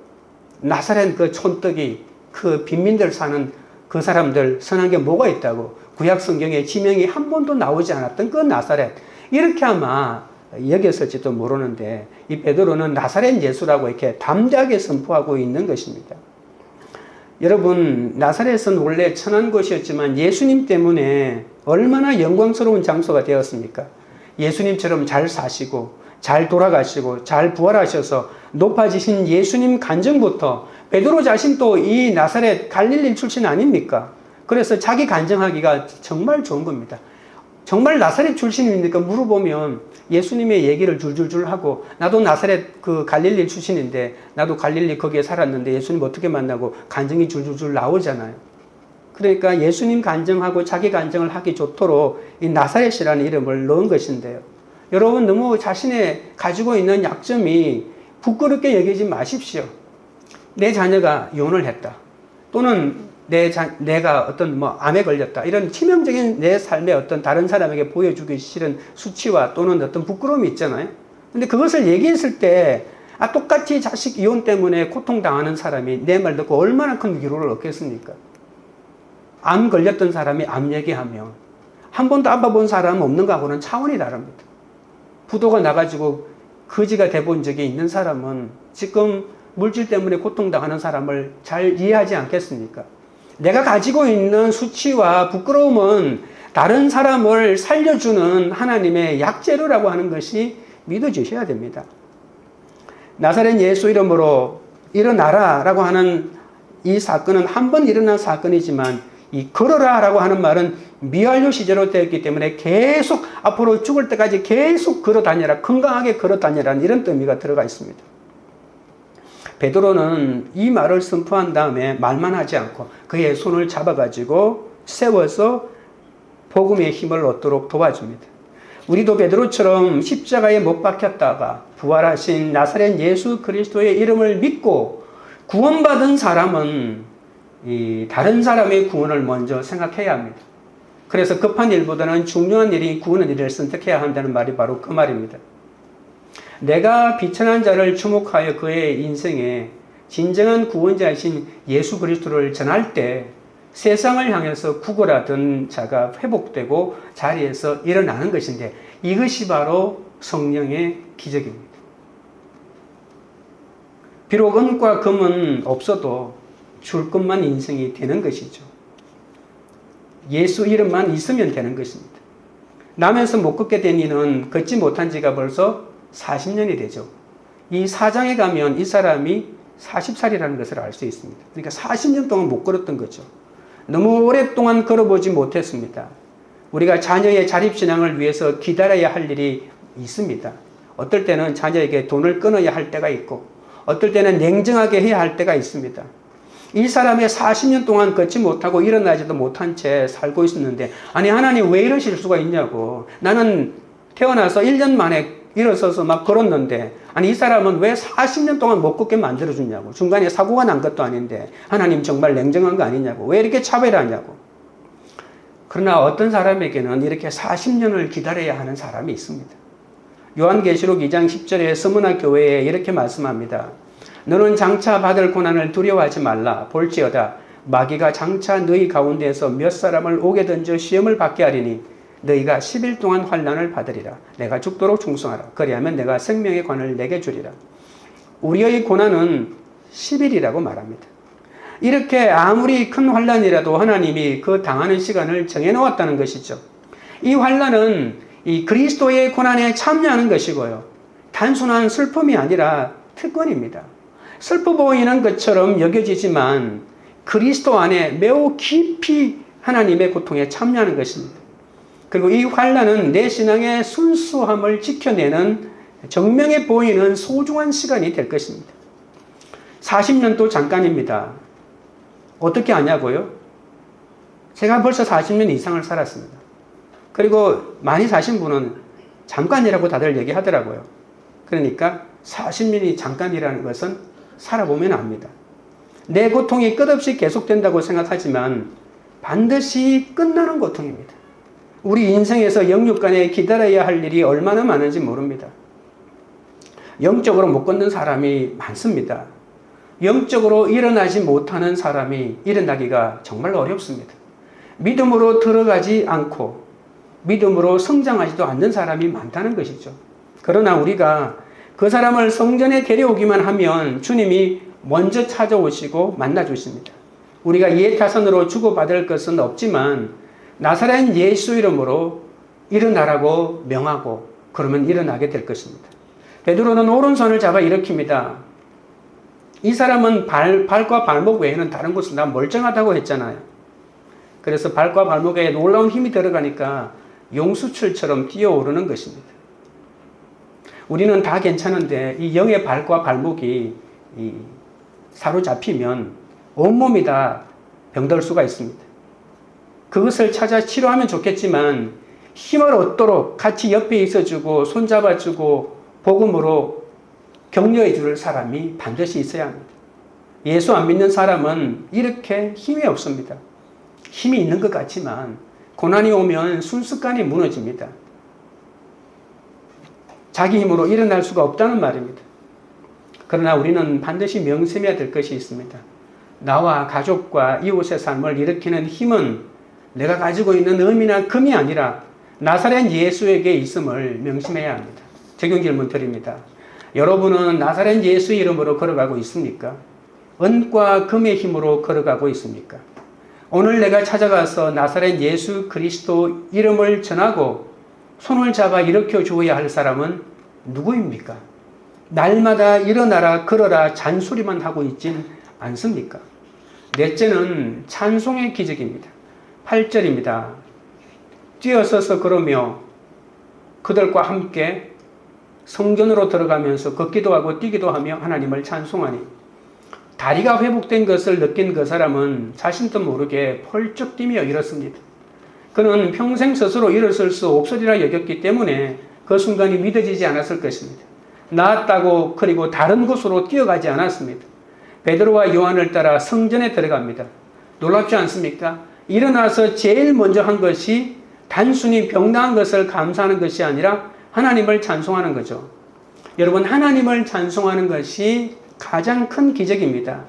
Speaker 1: 나사렛 그 촌뜨기, 그 빈민들 사는 그 사람들 선한 게 뭐가 있다고. 구약 성경에 지명이 한 번도 나오지 않았던 그 나사렛. 이렇게 아마 여겼을지도 모르는데 이 베드로는 나사렛 예수라고 이렇게 담대하게 선포하고 있는 것입니다. 여러분, 나사렛은 원래 천한 곳이었지만 예수님 때문에 얼마나 영광스러운 장소가 되었습니까? 예수님처럼 잘 사시고 잘 돌아가시고 잘 부활하셔서 높아지신 예수님 간증부터 베드로 자신도 이 나사렛 갈릴리 출신 아닙니까? 그래서 자기 간증하기가 정말 좋은 겁니다. 정말 나사렛 출신입니까? 물어보면 예수님의 얘기를 줄줄줄 하고, 나도 나사렛 그 갈릴리 출신인데 나도 갈릴리 거기에 살았는데 예수님 어떻게 만나고 간증이 줄줄줄 나오잖아요. 그러니까 예수님 간증하고 자기 간증을 하기 좋도록 이 나사렛이라는 이름을 넣은 것인데요. 여러분, 너무 자신의 가지고 있는 약점이 부끄럽게 여기지 마십시오. 내 자녀가 이혼을 했다. 또는 내가 어떤 암에 걸렸다. 이런 치명적인 내 삶의 어떤 다른 사람에게 보여주기 싫은 수치와 또는 어떤 부끄러움이 있잖아요. 근데 그것을 얘기했을 때, 똑같이 자식 이혼 때문에 고통당하는 사람이 내 말 듣고 얼마나 큰 위로를 얻겠습니까? 암 걸렸던 사람이 암 얘기하면 한 번도 아파본 사람 없는 거하고는 차원이 다릅니다. 부도가 나가지고 거지가 돼본 적이 있는 사람은 지금 물질 때문에 고통당하는 사람을 잘 이해하지 않겠습니까? 내가 가지고 있는 수치와 부끄러움은 다른 사람을 살려주는 하나님의 약재료라고 하는 것이 믿어지셔야 됩니다. 나사렛 예수 이름으로 일어나라 라고 하는 이 사건은 한 번 일어난 사건이지만, 이 걸어라 라고 하는 말은 미완료 시제로 되었기 때문에 계속 앞으로 죽을 때까지 계속 걸어 다녀라, 건강하게 걸어 다녀라는 이런 의미가 들어가 있습니다. 베드로는 이 말을 선포한 다음에 말만 하지 않고 그의 손을 잡아가지고 세워서 복음의 힘을 얻도록 도와줍니다. 우리도 베드로처럼 십자가에 못 박혔다가 부활하신 나사렛 예수 그리스도의 이름을 믿고 구원받은 사람은 이 다른 사람의 구원을 먼저 생각해야 합니다. 그래서 급한 일보다는 중요한 일이 구원의 일을 선택해야 한다는 말이 바로 그 말입니다. 내가 비천한 자를 주목하여 그의 인생에 진정한 구원자이신 예수 그리스도를 전할 때 세상을 향해서 구걸하던 자가 회복되고 자리에서 일어나는 것인데, 이것이 바로 성령의 기적입니다. 비록 은과 금은 없어도 줄 것만 인생이 되는 것이죠. 예수 이름만 있으면 되는 것입니다. 남에서 못 걷게 된 이는 걷지 못한 지가 벌써 40년이 되죠. 이 4장에 가면 이 사람이 40살이라는 것을 알 수 있습니다. 그러니까 40년 동안 못 걸었던 거죠. 너무 오랫동안 걸어보지 못했습니다. 우리가 자녀의 자립신앙을 위해서 기다려야 할 일이 있습니다. 어떨 때는 자녀에게 돈을 끊어야 할 때가 있고 어떨 때는 냉정하게 해야 할 때가 있습니다. 이 사람의 40년 동안 걷지 못하고 일어나지도 못한 채 살고 있었는데 아니 하나님 왜 이러실 수가 있냐고. 나는 태어나서 1년 만에 일어서서 막 걸었는데 아니 이 사람은 왜 40년 동안 못 걷게 만들어주냐고. 중간에 사고가 난 것도 아닌데 하나님 정말 냉정한 거 아니냐고. 왜 이렇게 차별하냐고. 그러나 어떤 사람에게는 이렇게 40년을 기다려야 하는 사람이 있습니다. 요한계시록 2장 10절에 스무나 교회에 이렇게 말씀합니다. 너는 장차 받을 고난을 두려워하지 말라. 볼지어다 마귀가 장차 너희 가운데에서 몇 사람을 옥에 던져 시험을 받게 하리니 너희가 10일 동안 환난을 받으리라. 내가 죽도록 충성하라. 그리하면 내가 생명의 관을 내게 주리라. 우리의 고난은 10일이라고 말합니다. 이렇게 아무리 큰 환난이라도 하나님이 그 당하는 시간을 정해놓았다는 것이죠. 이 환난은 이 그리스도의 고난에 참여하는 것이고요. 단순한 슬픔이 아니라 특권입니다. 슬퍼 보이는 것처럼 여겨지지만 그리스도 안에 매우 깊이 하나님의 고통에 참여하는 것입니다. 그리고 이 환난은 내 신앙의 순수함을 지켜내는 정명해 보이는 소중한 시간이 될 것입니다. 40년도 잠깐입니다. 어떻게 아냐고요? 제가 벌써 40년 이상을 살았습니다. 그리고 많이 사신 분은 잠깐이라고 다들 얘기하더라고요. 그러니까 40년이 잠깐이라는 것은 살아보면 압니다. 내 고통이 끝없이 계속된다고 생각하지만 반드시 끝나는 고통입니다. 우리 인생에서 영육간에 기다려야 할 일이 얼마나 많은지 모릅니다. 영적으로 못 걷는 사람이 많습니다. 영적으로 일어나지 못하는 사람이 일어나기가 정말 어렵습니다. 믿음으로 들어가지 않고 믿음으로 성장하지도 않는 사람이 많다는 것이죠. 그러나 우리가 그 사람을 성전에 데려오기만 하면 주님이 먼저 찾아오시고 만나주십니다. 우리가 이해타산으로 주고받을 것은 없지만 나사렛 예수 이름으로 일어나라고 명하고 그러면 일어나게 될 것입니다. 베드로는 오른손을 잡아 일으킵니다. 이 사람은 발과 발목 외에는 다른 곳은 다 멀쩡하다고 했잖아요. 그래서 발과 발목에 놀라운 힘이 들어가니까 용수철처럼 뛰어오르는 것입니다. 우리는 다 괜찮은데 이 영의 발과 발목이 사로잡히면 온몸이 다 병들 수가 있습니다. 그것을 찾아 치료하면 좋겠지만 힘을 얻도록 같이 옆에 있어주고 손잡아주고 복음으로 격려해 줄 사람이 반드시 있어야 합니다. 예수 안 믿는 사람은 이렇게 힘이 없습니다. 힘이 있는 것 같지만 고난이 오면 순식간에 무너집니다. 자기 힘으로 일어날 수가 없다는 말입니다. 그러나 우리는 반드시 명심해야 될 것이 있습니다. 나와 가족과 이웃의 삶을 일으키는 힘은 내가 가지고 있는 음이나 금이 아니라 나사렛 예수에게 있음을 명심해야 합니다. 적용 질문 드립니다. 여러분은 나사렛 예수 이름으로 걸어가고 있습니까? 은과 금의 힘으로 걸어가고 있습니까? 오늘 내가 찾아가서 나사렛 예수 그리스도 이름을 전하고 손을 잡아 일으켜 주어야 할 사람은 누구입니까? 날마다 일어나라 걸어라 잔소리만 하고 있진 않습니까? 넷째는 찬송의 기적입니다. 8절입니다. 뛰어서서 걸으며 그들과 함께 성전으로 들어가면서 걷기도 하고 뛰기도 하며 하나님을 찬송하니 다리가 회복된 것을 느낀 그 사람은 자신도 모르게 펄쩍 뛰며 일었습니다. 그는 평생 스스로 일어설 수 없으리라 여겼기 때문에 그 순간이 믿어지지 않았을 것입니다. 나았다고 그리고 다른 곳으로 뛰어가지 않았습니다. 베드로와 요한을 따라 성전에 들어갑니다. 놀랍지 않습니까? 일어나서 제일 먼저 한 것이 단순히 병나은 것을 감사하는 것이 아니라 하나님을 찬송하는 거죠. 여러분, 하나님을 찬송하는 것이 가장 큰 기적입니다.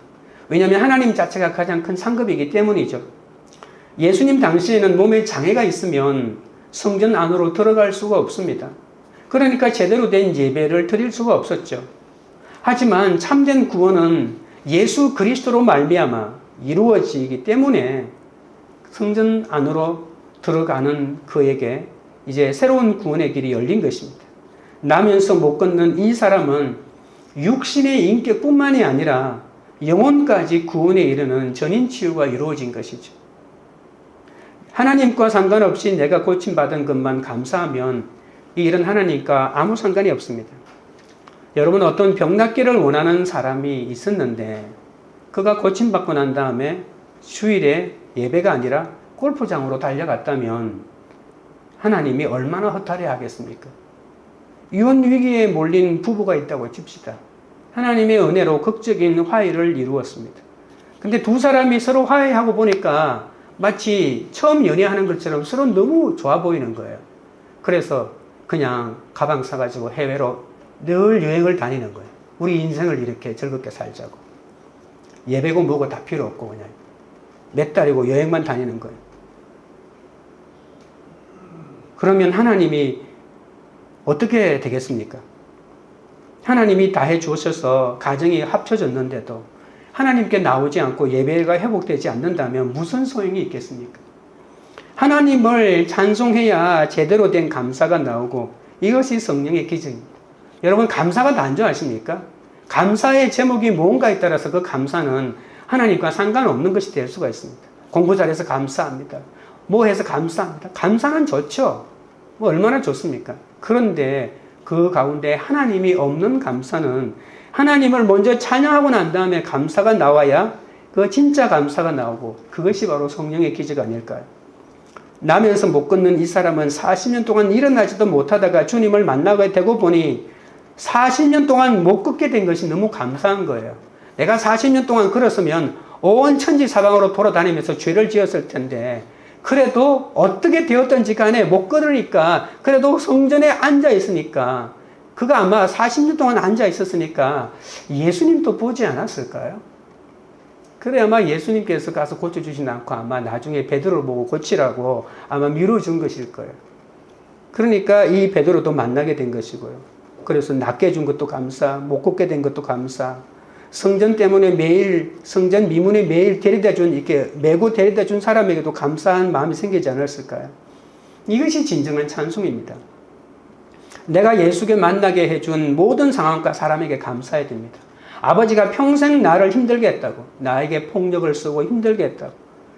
Speaker 1: 왜냐하면 하나님 자체가 가장 큰 상급이기 때문이죠. 예수님 당시에는 몸에 장애가 있으면 성전 안으로 들어갈 수가 없습니다. 그러니까 제대로 된 예배를 드릴 수가 없었죠. 하지만 참된 구원은 예수 그리스도로 말미암아 이루어지기 때문에 성전 안으로 들어가는 그에게 이제 새로운 구원의 길이 열린 것입니다. 나면서 못 걷는 이 사람은 육신의 인격뿐만이 아니라 영혼까지 구원에 이르는 전인치유가 이루어진 것이죠. 하나님과 상관없이 내가 고침받은 것만 감사하면 이 일은 하나님과 아무 상관이 없습니다. 여러분, 어떤 병낫기를 원하는 사람이 있었는데 그가 고침받고 난 다음에 주일에 예배가 아니라 골프장으로 달려갔다면 하나님이 얼마나 허탈해 하겠습니까? 이혼 위기에 몰린 부부가 있다고 칩시다. 하나님의 은혜로 극적인 화해를 이루었습니다. 근데 두 사람이 서로 화해하고 보니까 마치 처음 연애하는 것처럼 서로 너무 좋아 보이는 거예요. 그래서 그냥 가방 사가지고 해외로 늘 여행을 다니는 거예요. 우리 인생을 이렇게 즐겁게 살자고. 예배고 뭐고 다 필요 없고 그냥 몇 달이고 여행만 다니는 거예요. 그러면 하나님이 어떻게 되겠습니까? 하나님이 다 해주셔서 가정이 합쳐졌는데도 하나님께 나오지 않고 예배가 회복되지 않는다면 무슨 소용이 있겠습니까? 하나님을 찬송해야 제대로 된 감사가 나오고 이것이 성령의 기적입니다. 여러분, 감사가 난줄 아십니까? 감사의 제목이 뭔가에 따라서 그 감사는 하나님과 상관없는 것이 될 수가 있습니다. 공부 잘해서 감사합니다. 뭐 해서 감사합니다. 감사는 좋죠. 뭐 얼마나 좋습니까? 그런데 그 가운데 하나님이 없는 감사는 하나님을 먼저 찬양하고 난 다음에 감사가 나와야 그 진짜 감사가 나오고 그것이 바로 성령의 기적 아닐까요? 나면서 못 걷는 이 사람은 40년 동안 일어나지도 못하다가 주님을 만나게 되고 보니 40년 동안 못 걷게 된 것이 너무 감사한 거예요. 내가 40년 동안 걸었으면 온 천지 사방으로 돌아다니면서 죄를 지었을 텐데 그래도 어떻게 되었던지 간에 못 걸으니까 그래도 성전에 앉아 있으니까 그가 아마 40년 동안 앉아 있었으니까 예수님도 보지 않았을까요? 그래 아마 예수님께서 가서 고쳐주진 않고 아마 나중에 베드로를 보고 고치라고 아마 미뤄준 것일 거예요. 그러니까 이 베드로도 만나게 된 것이고요. 그래서 낫게 해준 것도 감사, 못 걷게 된 것도 감사, 성전 때문에 매일 성전 미문에 매일 데려다준 이렇게 메고 데려다준 사람에게도 감사한 마음이 생기지 않았을까요? 이것이 진정한 찬송입니다. 내가 예수께 만나게 해준 모든 상황과 사람에게 감사해야 됩니다. 아버지가 평생 나를 힘들게 했다고, 나에게 폭력을 쓰고 힘들게 했다고.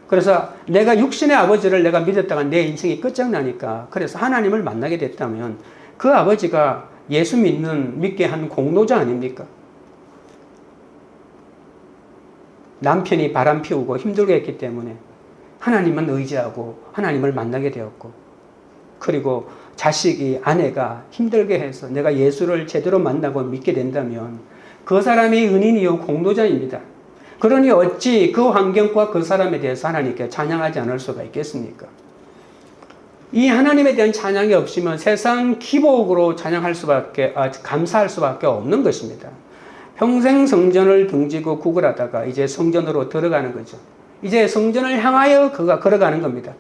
Speaker 1: 그래서 내가 육신의 아버지를 내가 믿었다가 내 인생이 끝장나니까 그래서 하나님을 만나게 됐다면 그 아버지가 예수 믿게 한 공로자 아닙니까? 남편이 바람 피우고 힘들게 했기 때문에 하나님은 의지하고 하나님을 만나게 되었고, 그리고 자식이 아내가 힘들게 해서 내가 예수를 제대로 만나고 믿게 된다면 그 사람이 은인이요 공로자입니다. 그러니 어찌 그 환경과 그 사람에 대해서 하나님께 찬양하지 않을 수가 있겠습니까? 이 하나님에 대한 찬양이 없으면 세상 기복으로 감사할 수밖에 없는 것입니다. 평생 성전을 등지고 구걸하다가 이제 성전으로 들어가는 거죠. 이제 성전을 향하여 그가 걸어가는 겁니다.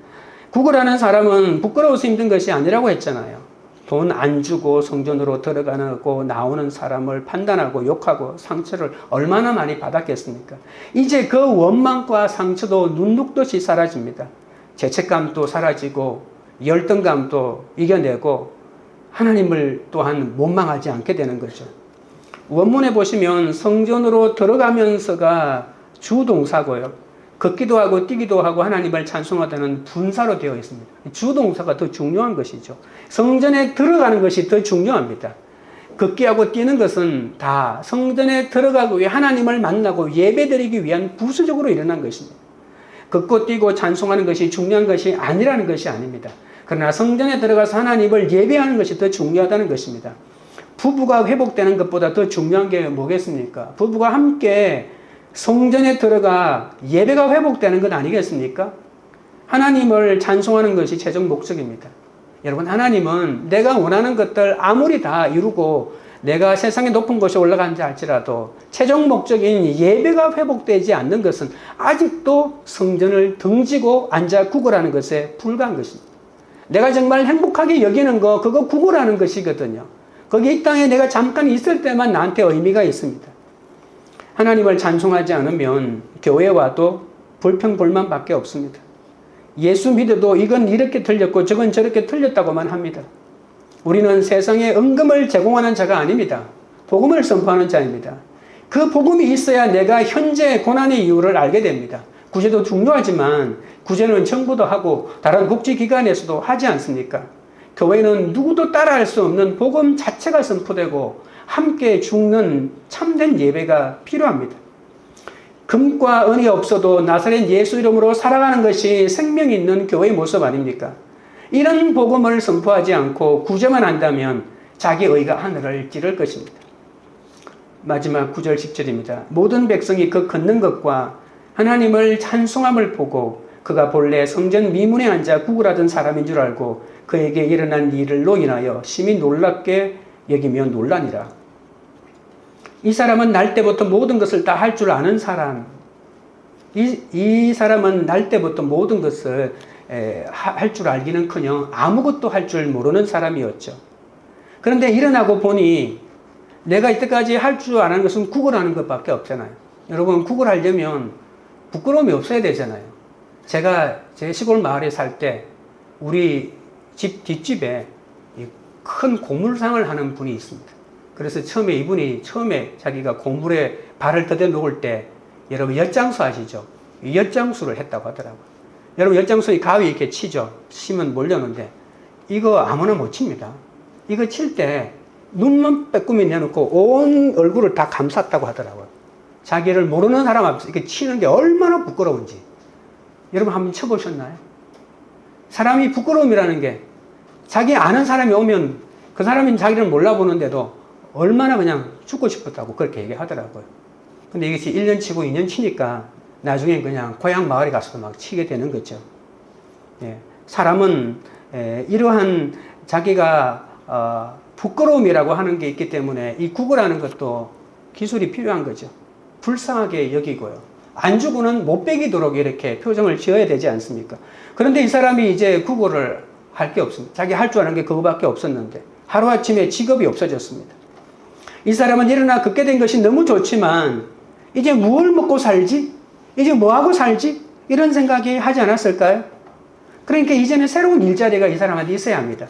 Speaker 1: 구걸하는 사람은 부끄러워서 힘든 것이 아니라고 했잖아요. 돈 안 주고 성전으로 들어가고 나오는 사람을 판단하고 욕하고 상처를 얼마나 많이 받았겠습니까? 이제 그 원망과 상처도 눈 녹듯이 사라집니다. 죄책감도 사라지고 열등감도 이겨내고 하나님을 또한 원망하지 않게 되는 거죠. 원문에 보시면 성전으로 들어가면서가 주동사고요. 걷기도 하고 뛰기도 하고 하나님을 찬송하다는 분사로 되어 있습니다. 주동사가 더 중요한 것이죠. 성전에 들어가는 것이 더 중요합니다. 걷기하고 뛰는 것은 다 성전에 들어가기 위해 하나님을 만나고 예배드리기 위한 부수적으로 일어난 것입니다. 걷고 뛰고 찬송하는 것이 중요한 것이 아니라는 것이 아닙니다. 그러나 성전에 들어가서 하나님을 예배하는 것이 더 중요하다는 것입니다. 부부가 회복되는 것보다 더 중요한 게 뭐겠습니까? 부부가 함께 성전에 들어가 예배가 회복되는 것 아니겠습니까? 하나님을 찬송하는 것이 최종 목적입니다. 여러분, 하나님은 내가 원하는 것들 아무리 다 이루고 내가 세상의 높은 곳에 올라간다 할지라도 최종 목적인 예배가 회복되지 않는 것은 아직도 성전을 등지고 앉아 구걸하는 것에 불과한 것입니다. 내가 정말 행복하게 여기는 거 그거 구걸하는 것이거든요. 거기 이 땅에 내가 잠깐 있을 때만 나한테 의미가 있습니다. 하나님을 찬송하지 않으면 교회 와도 불평불만밖에 없습니다. 예수 믿어도 이건 이렇게 틀렸고 저건 저렇게 틀렸다고만 합니다. 우리는 세상에 은금을 제공하는 자가 아닙니다. 복음을 선포하는 자입니다. 그 복음이 있어야 내가 현재 고난의 이유를 알게 됩니다. 구제도 중요하지만 구제는 정부도 하고 다른 국제기관에서도 하지 않습니까? 교회는 누구도 따라할 수 없는 복음 자체가 선포되고 함께 죽는 참된 예배가 필요합니다. 금과 은이 없어도 나사렛 예수 이름으로 살아가는 것이 생명 있는 교회의 모습 아닙니까? 이런 복음을 선포하지 않고 구제만 한다면 자기 의가 하늘을 찌를 것입니다. 마지막 9절 10절입니다. 모든 백성이 그 걷는 것과 하나님을 찬송함을 보고 그가 본래 성전 미문에 앉아 구걸하던 사람인 줄 알고 그에게 일어난 일로 인하여 심히 놀랍게 여기며 놀라니라. 이 사람은 날 때부터 모든 것을 다 할 줄 아는 사람. 이 사람은 날 때부터 모든 것을 할 줄 알기는커녕 아무것도 할 줄 모르는 사람이었죠. 그런데 일어나고 보니 내가 이때까지 할 줄 아는 것은 구걸하는 것밖에 없잖아요. 여러분, 구걸하려면 부끄러움이 없어야 되잖아요. 제가 제 시골 마을에 살 때 우리 집 뒷집에 큰 고물상을 하는 분이 있습니다. 그래서 이분이 처음에 자기가 고물에 발을 더뎌 놓을 때 여러분 엿장수 아시죠? 엿장수를 했다고 하더라고요. 여러분 엿장수에 가위 이렇게 치죠. 치면 몰려오는데 이거 아무나 못 칩니다. 이거 칠 때 눈만 빼꼼히 내놓고 온 얼굴을 다 감쌌다고 하더라고요. 자기를 모르는 사람 앞에서 이렇게 치는 게 얼마나 부끄러운지. 여러분 한번 쳐보셨나요? 사람이 부끄러움이라는 게 자기 아는 사람이 오면 그 사람이 자기를 몰라보는데도 얼마나 그냥 죽고 싶었다고 그렇게 얘기하더라고요. 근데 이것이 1년 치고 2년 치니까 나중에 그냥 고향 마을에 가서도 막 치게 되는 거죠. 예, 사람은 이러한 자기가 부끄러움이라고 하는 게 있기 때문에 이 구걸하는 것도 기술이 필요한 거죠. 불쌍하게 여기고요. 안 주고는 못 빼기도록 이렇게 표정을 지어야 되지 않습니까? 그런데 이 사람이 이제 구걸을 할 게 없습니다. 자기 할 줄 아는 게 그거밖에 없었는데 하루아침에 직업이 없어졌습니다. 이 사람은 일어나 걷게 된 것이 너무 좋지만 이제 무엇을 먹고 살지? 이제 뭐하고 살지? 이런 생각이 하지 않았을까요? 그러니까 이제는 새로운 일자리가 이 사람한테 있어야 합니다.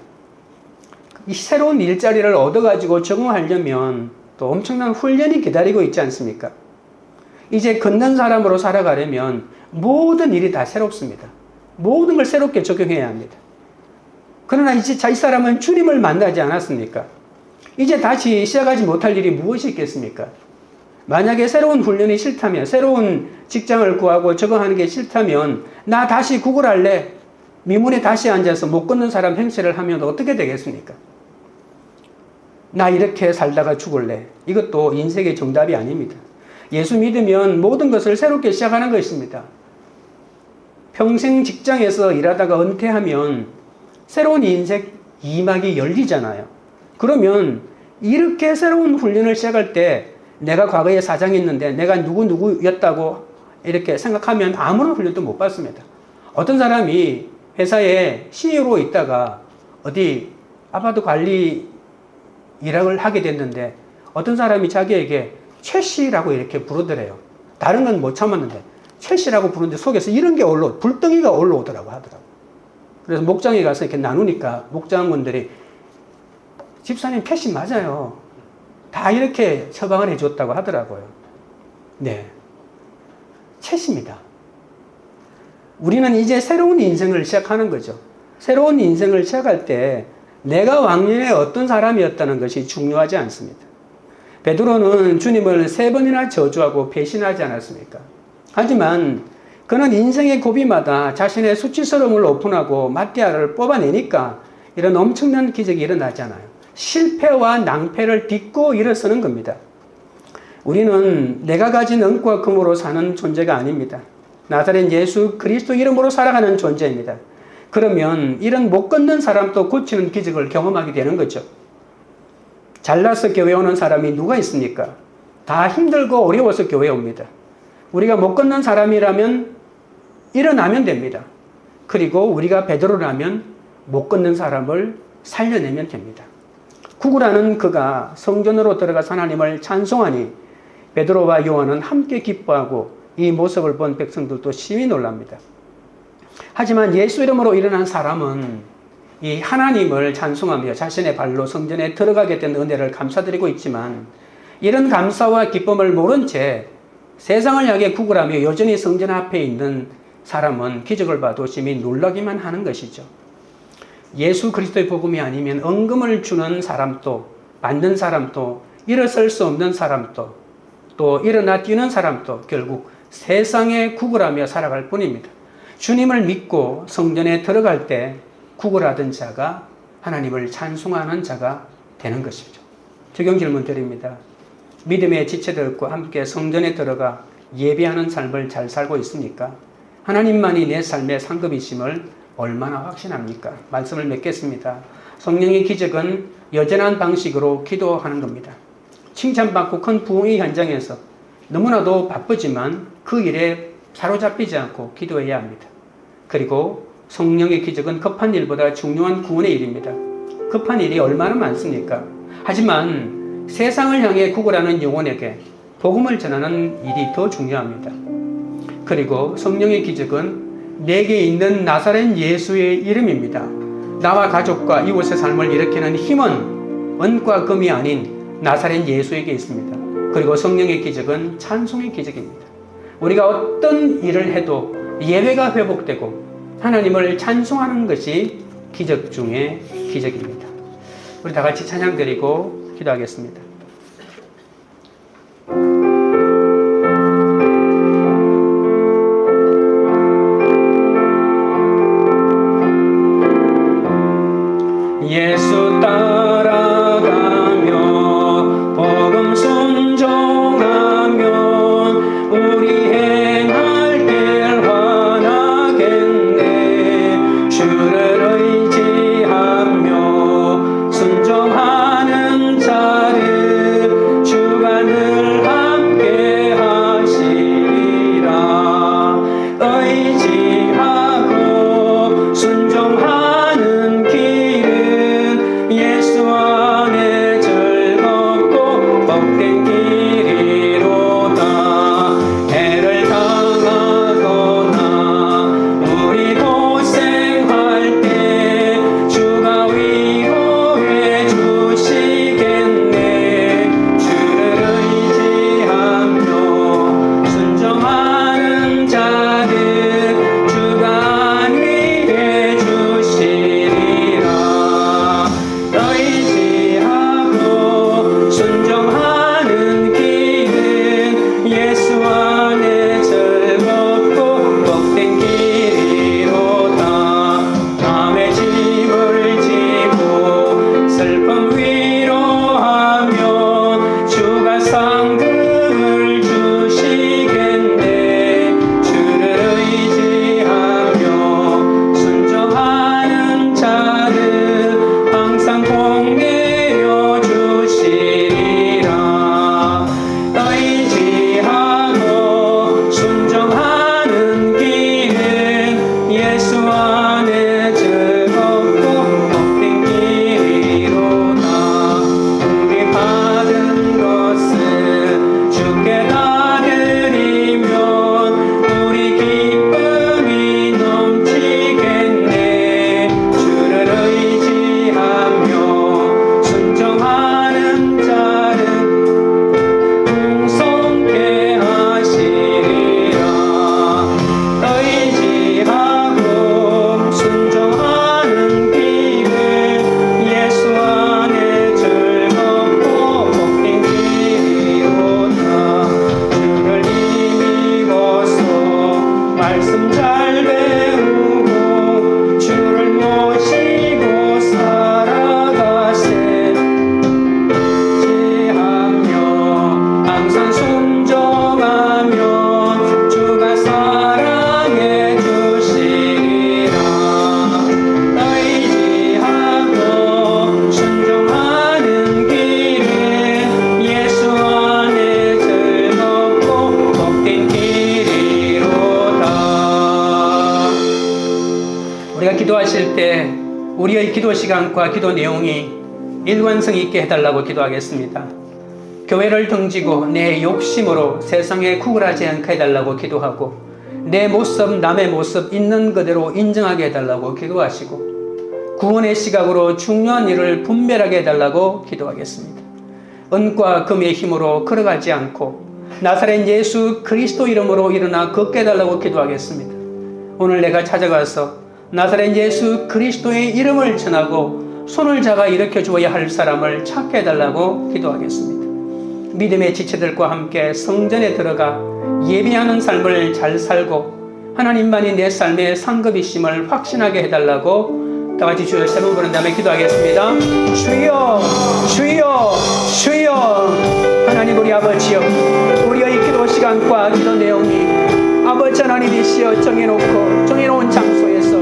Speaker 1: 이 새로운 일자리를 얻어가지고 적응하려면 또 엄청난 훈련이 기다리고 있지 않습니까? 이제 걷는 사람으로 살아가려면 모든 일이 다 새롭습니다. 모든 걸 새롭게 적용해야 합니다. 그러나 이제 이 사람은 주님을 만나지 않았습니까? 이제 다시 시작하지 못할 일이 무엇이 있겠습니까? 만약에 새로운 훈련이 싫다면, 새로운 직장을 구하고 적응하는 게 싫다면 나 다시 구걸할래? 미문에 다시 앉아서 못 걷는 사람 행세를 하면 어떻게 되겠습니까? 나 이렇게 살다가 죽을래? 이것도 인생의 정답이 아닙니다. 예수 믿으면 모든 것을 새롭게 시작하는 것입니다. 평생 직장에서 일하다가 은퇴하면 새로운 인생 2막이 열리잖아요. 그러면 이렇게 새로운 훈련을 시작할 때 내가 과거에 사장했는데 내가 누구였다고 이렇게 생각하면 아무런 훈련도 못 받습니다. 어떤 사람이 회사에 CEO로 있다가 어디 아파트 관리 일을 하게 됐는데 어떤 사람이 자기에게 최 씨라고 이렇게 부르더래요. 다른 건 못 참았는데 최 씨라고 부르는데 속에서 이런 게 불덩이가 올라오더라고 하더라고. 그래서 목장에 가서 이렇게 나누니까 목장분들이 집사님 최 씨 맞아요. 다 이렇게 처방을 해줬다고 하더라고요. 네. 최 씨입니다. 우리는 이제 새로운 인생을 시작하는 거죠. 새로운 인생을 시작할 때 내가 왕년에 어떤 사람이었다는 것이 중요하지 않습니다. 베드로는 주님을 3번이나 저주하고 배신하지 않았습니까? 하지만 그는 인생의 고비마다 자신의 수치스러움을 오픈하고 마띠아를 뽑아내니까 이런 엄청난 기적이 일어나잖아요. 실패와 낭패를 딛고 일어서는 겁니다. 우리는 내가 가진 은과 금으로 사는 존재가 아닙니다. 나사렛 예수 그리스도 이름으로 살아가는 존재입니다. 그러면 이런 못 걷는 사람도 고치는 기적을 경험하게 되는 거죠. 잘나서 교회 오는 사람이 누가 있습니까? 다 힘들고 어려워서 교회 옵니다. 우리가 못 걷는 사람이라면 일어나면 됩니다. 그리고 우리가 베드로라면 못 걷는 사람을 살려내면 됩니다. 구구라는 그가 성전으로 들어가서 하나님을 찬송하니 베드로와 요한은 함께 기뻐하고 이 모습을 본 백성들도 심히 놀랍니다. 하지만 예수 이름으로 일어난 사람은 이 하나님을 찬송하며 자신의 발로 성전에 들어가게 된 은혜를 감사드리고 있지만 이런 감사와 기쁨을 모른 채 세상을 향해 구걸하며 여전히 성전 앞에 있는 사람은 기적을 봐도 심히 놀라기만 하는 것이죠. 예수 그리스도의 복음이 아니면恩금을 주는 사람도, 받는 사람도, 일어설 수 없는 사람도, 또 일어나 뛰는 사람도 결국 세상에 구걸하며 살아갈 뿐입니다. 주님을 믿고 성전에 들어갈 때 구걸하던 자가 하나님을 찬송하는 자가 되는 것이죠. 적용 질문 드립니다. 믿음의 지체들과 함께 성전에 들어가 예배하는 삶을 잘 살고 있습니까? 하나님만이 내 삶의 상급이심을 얼마나 확신합니까? 말씀을 맺겠습니다. 성령의 기적은 여전한 방식으로 기도하는 겁니다. 칭찬받고 큰 부흥의 현장에서 너무나도 바쁘지만 그 일에 사로잡히지 않고 기도해야 합니다. 그리고 성령의 기적은 급한 일보다 중요한 구원의 일입니다. 급한 일이 얼마나 많습니까? 하지만 세상을 향해 구걸하는 영혼에게 복음을 전하는 일이 더 중요합니다. 그리고 성령의 기적은 내게 있는 나사렛 예수의 이름입니다. 나와 가족과 이웃의 삶을 일으키는 힘은 은과 금이 아닌 나사렛 예수에게 있습니다. 그리고 성령의 기적은 찬송의 기적입니다. 우리가 어떤 일을 해도 예배가 회복되고 하나님을 찬송하는 것이 기적 중에 기적입니다. 우리 다 같이 찬양 드리고 기도하겠습니다. 예수 따라가며 복음 순종하면 우리 행할 길 환하겠네. 주를 의지하며 순종하는 자를 주가 늘 함께 하시리라. 의지하고 순종하는 길은 예수 안에 즐겁고 복된 길이로다. 해를 당하거나 우리 고생할 때 주가 위로해 주시겠네. 주를 의지하며 순종하는 자를 주가 안위해 주시리라. 의지하고 순종하는 길은 예수 안에 즐겁고 복된 길이로다. 남의 짐을 지고 슬픔 위로하며 주가 상급을 주시겠네. 주를 의지하며 순종하는 자를 항상 복내어 주시리라. 의지하고 순종하는 길은 예수 안에 즐겁고 복된 길이로다. 우리 받은 것을 주께 다 드리면 우리 기쁨이 넘치겠네. 주를 의지하며 순종하는 자를 풍성케 하시리라. 의지하고 순종하는 길은 예수 안에 즐겁고 복된 길이로다. 주를 힘입어서 말씀 잘 배우고 주를 모시고 살아가세. 지하며 항상 순종하며 주가 사랑해 주시리라. 의지하고 순종하는 길은 예수 안에 즐겁고 복된 길이로다. 우리가 기도하실 때 우리의 기도 시간과 기도 내용이 일관성 있게 해달라고 기도하겠습니다. 교회를 등지고 내 욕심으로 세상에 구걸하지 않게 해달라고 기도하고 내 모습, 남의 모습 있는 그대로 인정하게 해달라고 기도하시고 구원의 시각으로 중요한 일을 분별하게 해달라고 기도하겠습니다. 은과 금의 힘으로 걸어가지 않고 나사렛 예수 그리스도 이름으로 일어나 걷게 해달라고 기도하겠습니다. 오늘 내가 찾아가서 나사렛 예수 그리스도의 이름을 전하고 손을 잡아 일으켜 주어야 할 사람을 찾게 해달라고 기도하겠습니다. 믿음의 지체들과 함께 성전에 들어가 예비하는 삶을 잘 살고 하나님만이 내 삶의 상급이심을 확신하게 해달라고 다 같이 주여 세 번 부른 다음에 기도하겠습니다. 주여 주여 주여. 하나님 우리 아버지여, 우리의 기도 시간과 기도 내용이 아버지 하나님이시여 정해놓은 장소에서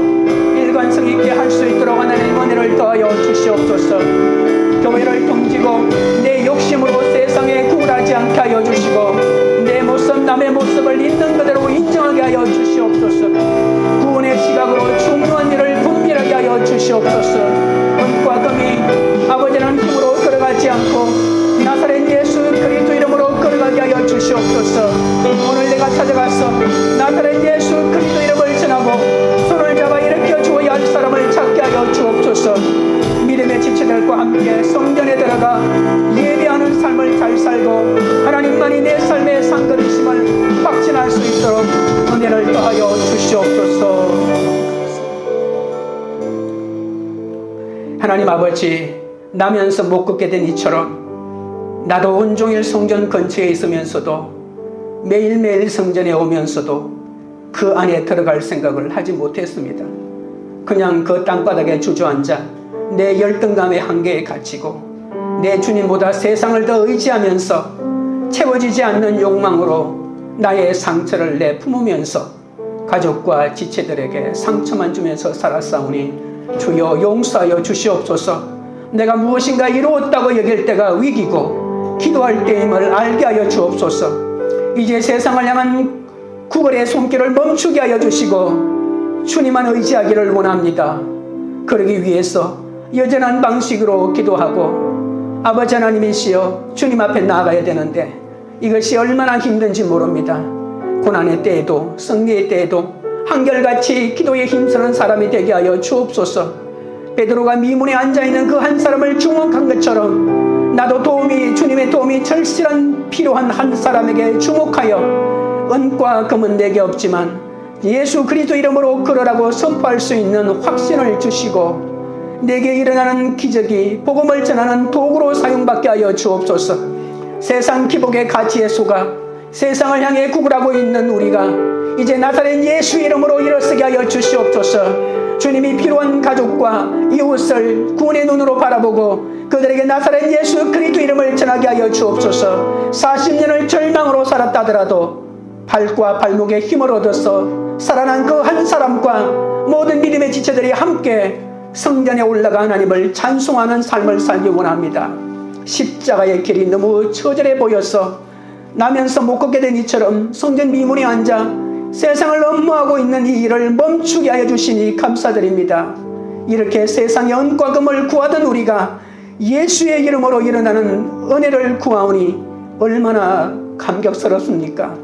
Speaker 1: 일관성 있게 할 수 있도록 하나님 은혜를 더하여 주시옵소서. 교회를 등지고 내 욕심으로 세상에 구걸하지 않게 하여 주시고 내 모습 남의 모습을 있는 그대로 인정하게 하여 주시옵소서. 구원의 시각으로 중요한 일을 분별하게 하여 주시옵소서. 은과 금이 아버지는 힘으로 걸어가지 않고 나사렛 예수 그리스도 이름으로 걸어가게 하여 주시옵소서. 오늘 내가 찾아가서 나사렛 예수 그리스도 이름을 전하고 손을 잡아 일으켜 주어야 할 사람을 찾게 하여 주옵소서. 믿음의 지체들과 함께 성전에 들어가 예배하는 삶을 잘 살고 하나님만이 내 삶의 상급이심을 확신할 수 있도록 은혜를 더하여 주시옵소서. 하나님 아버지, 나면서 못 걷게 된 이처럼 나도 온종일 성전 근처에 있으면서도 매일매일 성전에 오면서도 그 안에 들어갈 생각을 하지 못했습니다. 그냥 그 땅바닥에 주저앉아 내 열등감의 한계에 갇히고 내 주님보다 세상을 더 의지하면서 채워지지 않는 욕망으로 나의 상처를 내품으면서 가족과 지체들에게 상처만 주면서 살았사오니 주여 용서하여 주시옵소서. 내가 무엇인가 이루었다고 여길 때가 위기고 기도할 때임을 알게 하여 주옵소서. 이제 세상을 향한 구걸의 손길을 멈추게 하여 주시고 주님만 의지하기를 원합니다. 그러기 위해서 여전한 방식으로 기도하고 아버지 하나님이시여 주님 앞에 나아가야 되는데 이것이 얼마나 힘든지 모릅니다. 고난의 때에도 승리의 때에도 한결같이 기도에 힘쓰는 사람이 되게 하여 주옵소서. 베드로가 미문에 앉아있는 그 한 사람을 주목한 것처럼 나도 주님의 도움이 절실한 필요한 한 사람에게 주목하여 은과 금은 내게 없지만 예수 그리스도 이름으로 걸으라고 선포할 수 있는 확신을 주시고 내게 일어나는 기적이 복음을 전하는 도구로 사용받게 하여 주옵소서. 세상 기복의 가치에 속아 세상을 향해 구걸하고 있는 우리가 이제 나사렛 예수 이름으로 일어서게 하여 주시옵소서. 주님이 필요한 가족과 이웃을 구원의 눈으로 바라보고 그들에게 나사렛 예수 그리스도 이름을 전하게 하여 주옵소서. 40년을 절망으로 살았다 하더라도 발과 발목에 힘을 얻어서 살아난 그 한 사람과 모든 믿음의 지체들이 함께 성전에 올라가 하나님을 찬송하는 삶을 살기 원합니다. 십자가의 길이 너무 처절해 보여서 나면서 못 걷게 된 이처럼 성전 미문에 앉아 세상을 업무하고 있는 이 일을 멈추게 하여 주시니 감사드립니다. 이렇게 세상의 은과 금을 구하던 우리가 예수의 이름으로 일어나는 은혜를 구하오니 얼마나 감격스럽습니까?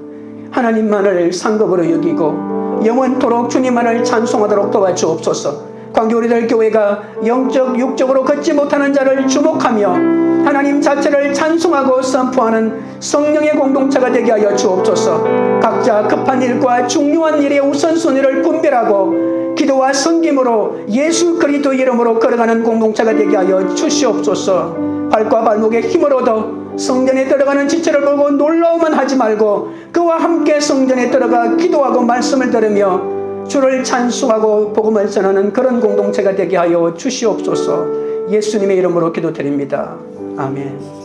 Speaker 1: 하나님만을 상급으로 여기고 영원토록 주님만을 찬송하도록 도와주옵소서. 광교 우리들 교회가 영적 육적으로 걷지 못하는 자를 주목하며 하나님 자체를 찬송하고 선포하는 성령의 공동체가 되게 하여 주옵소서. 각자 급한 일과 중요한 일의 우선순위를 분별하고 기도와 섬김으로 예수 그리스도 이름으로 걸어가는 공동체가 되게 하여 주시옵소서. 발과 발목에 힘을 얻어 성전에 들어가는 지체를 보고 놀라움만 하지 말고 그와 함께 성전에 들어가 기도하고 말씀을 들으며 주를 찬송하고 복음을 전하는 그런 공동체가 되게 하여 주시옵소서. 예수님의 이름으로 기도드립니다. 아멘.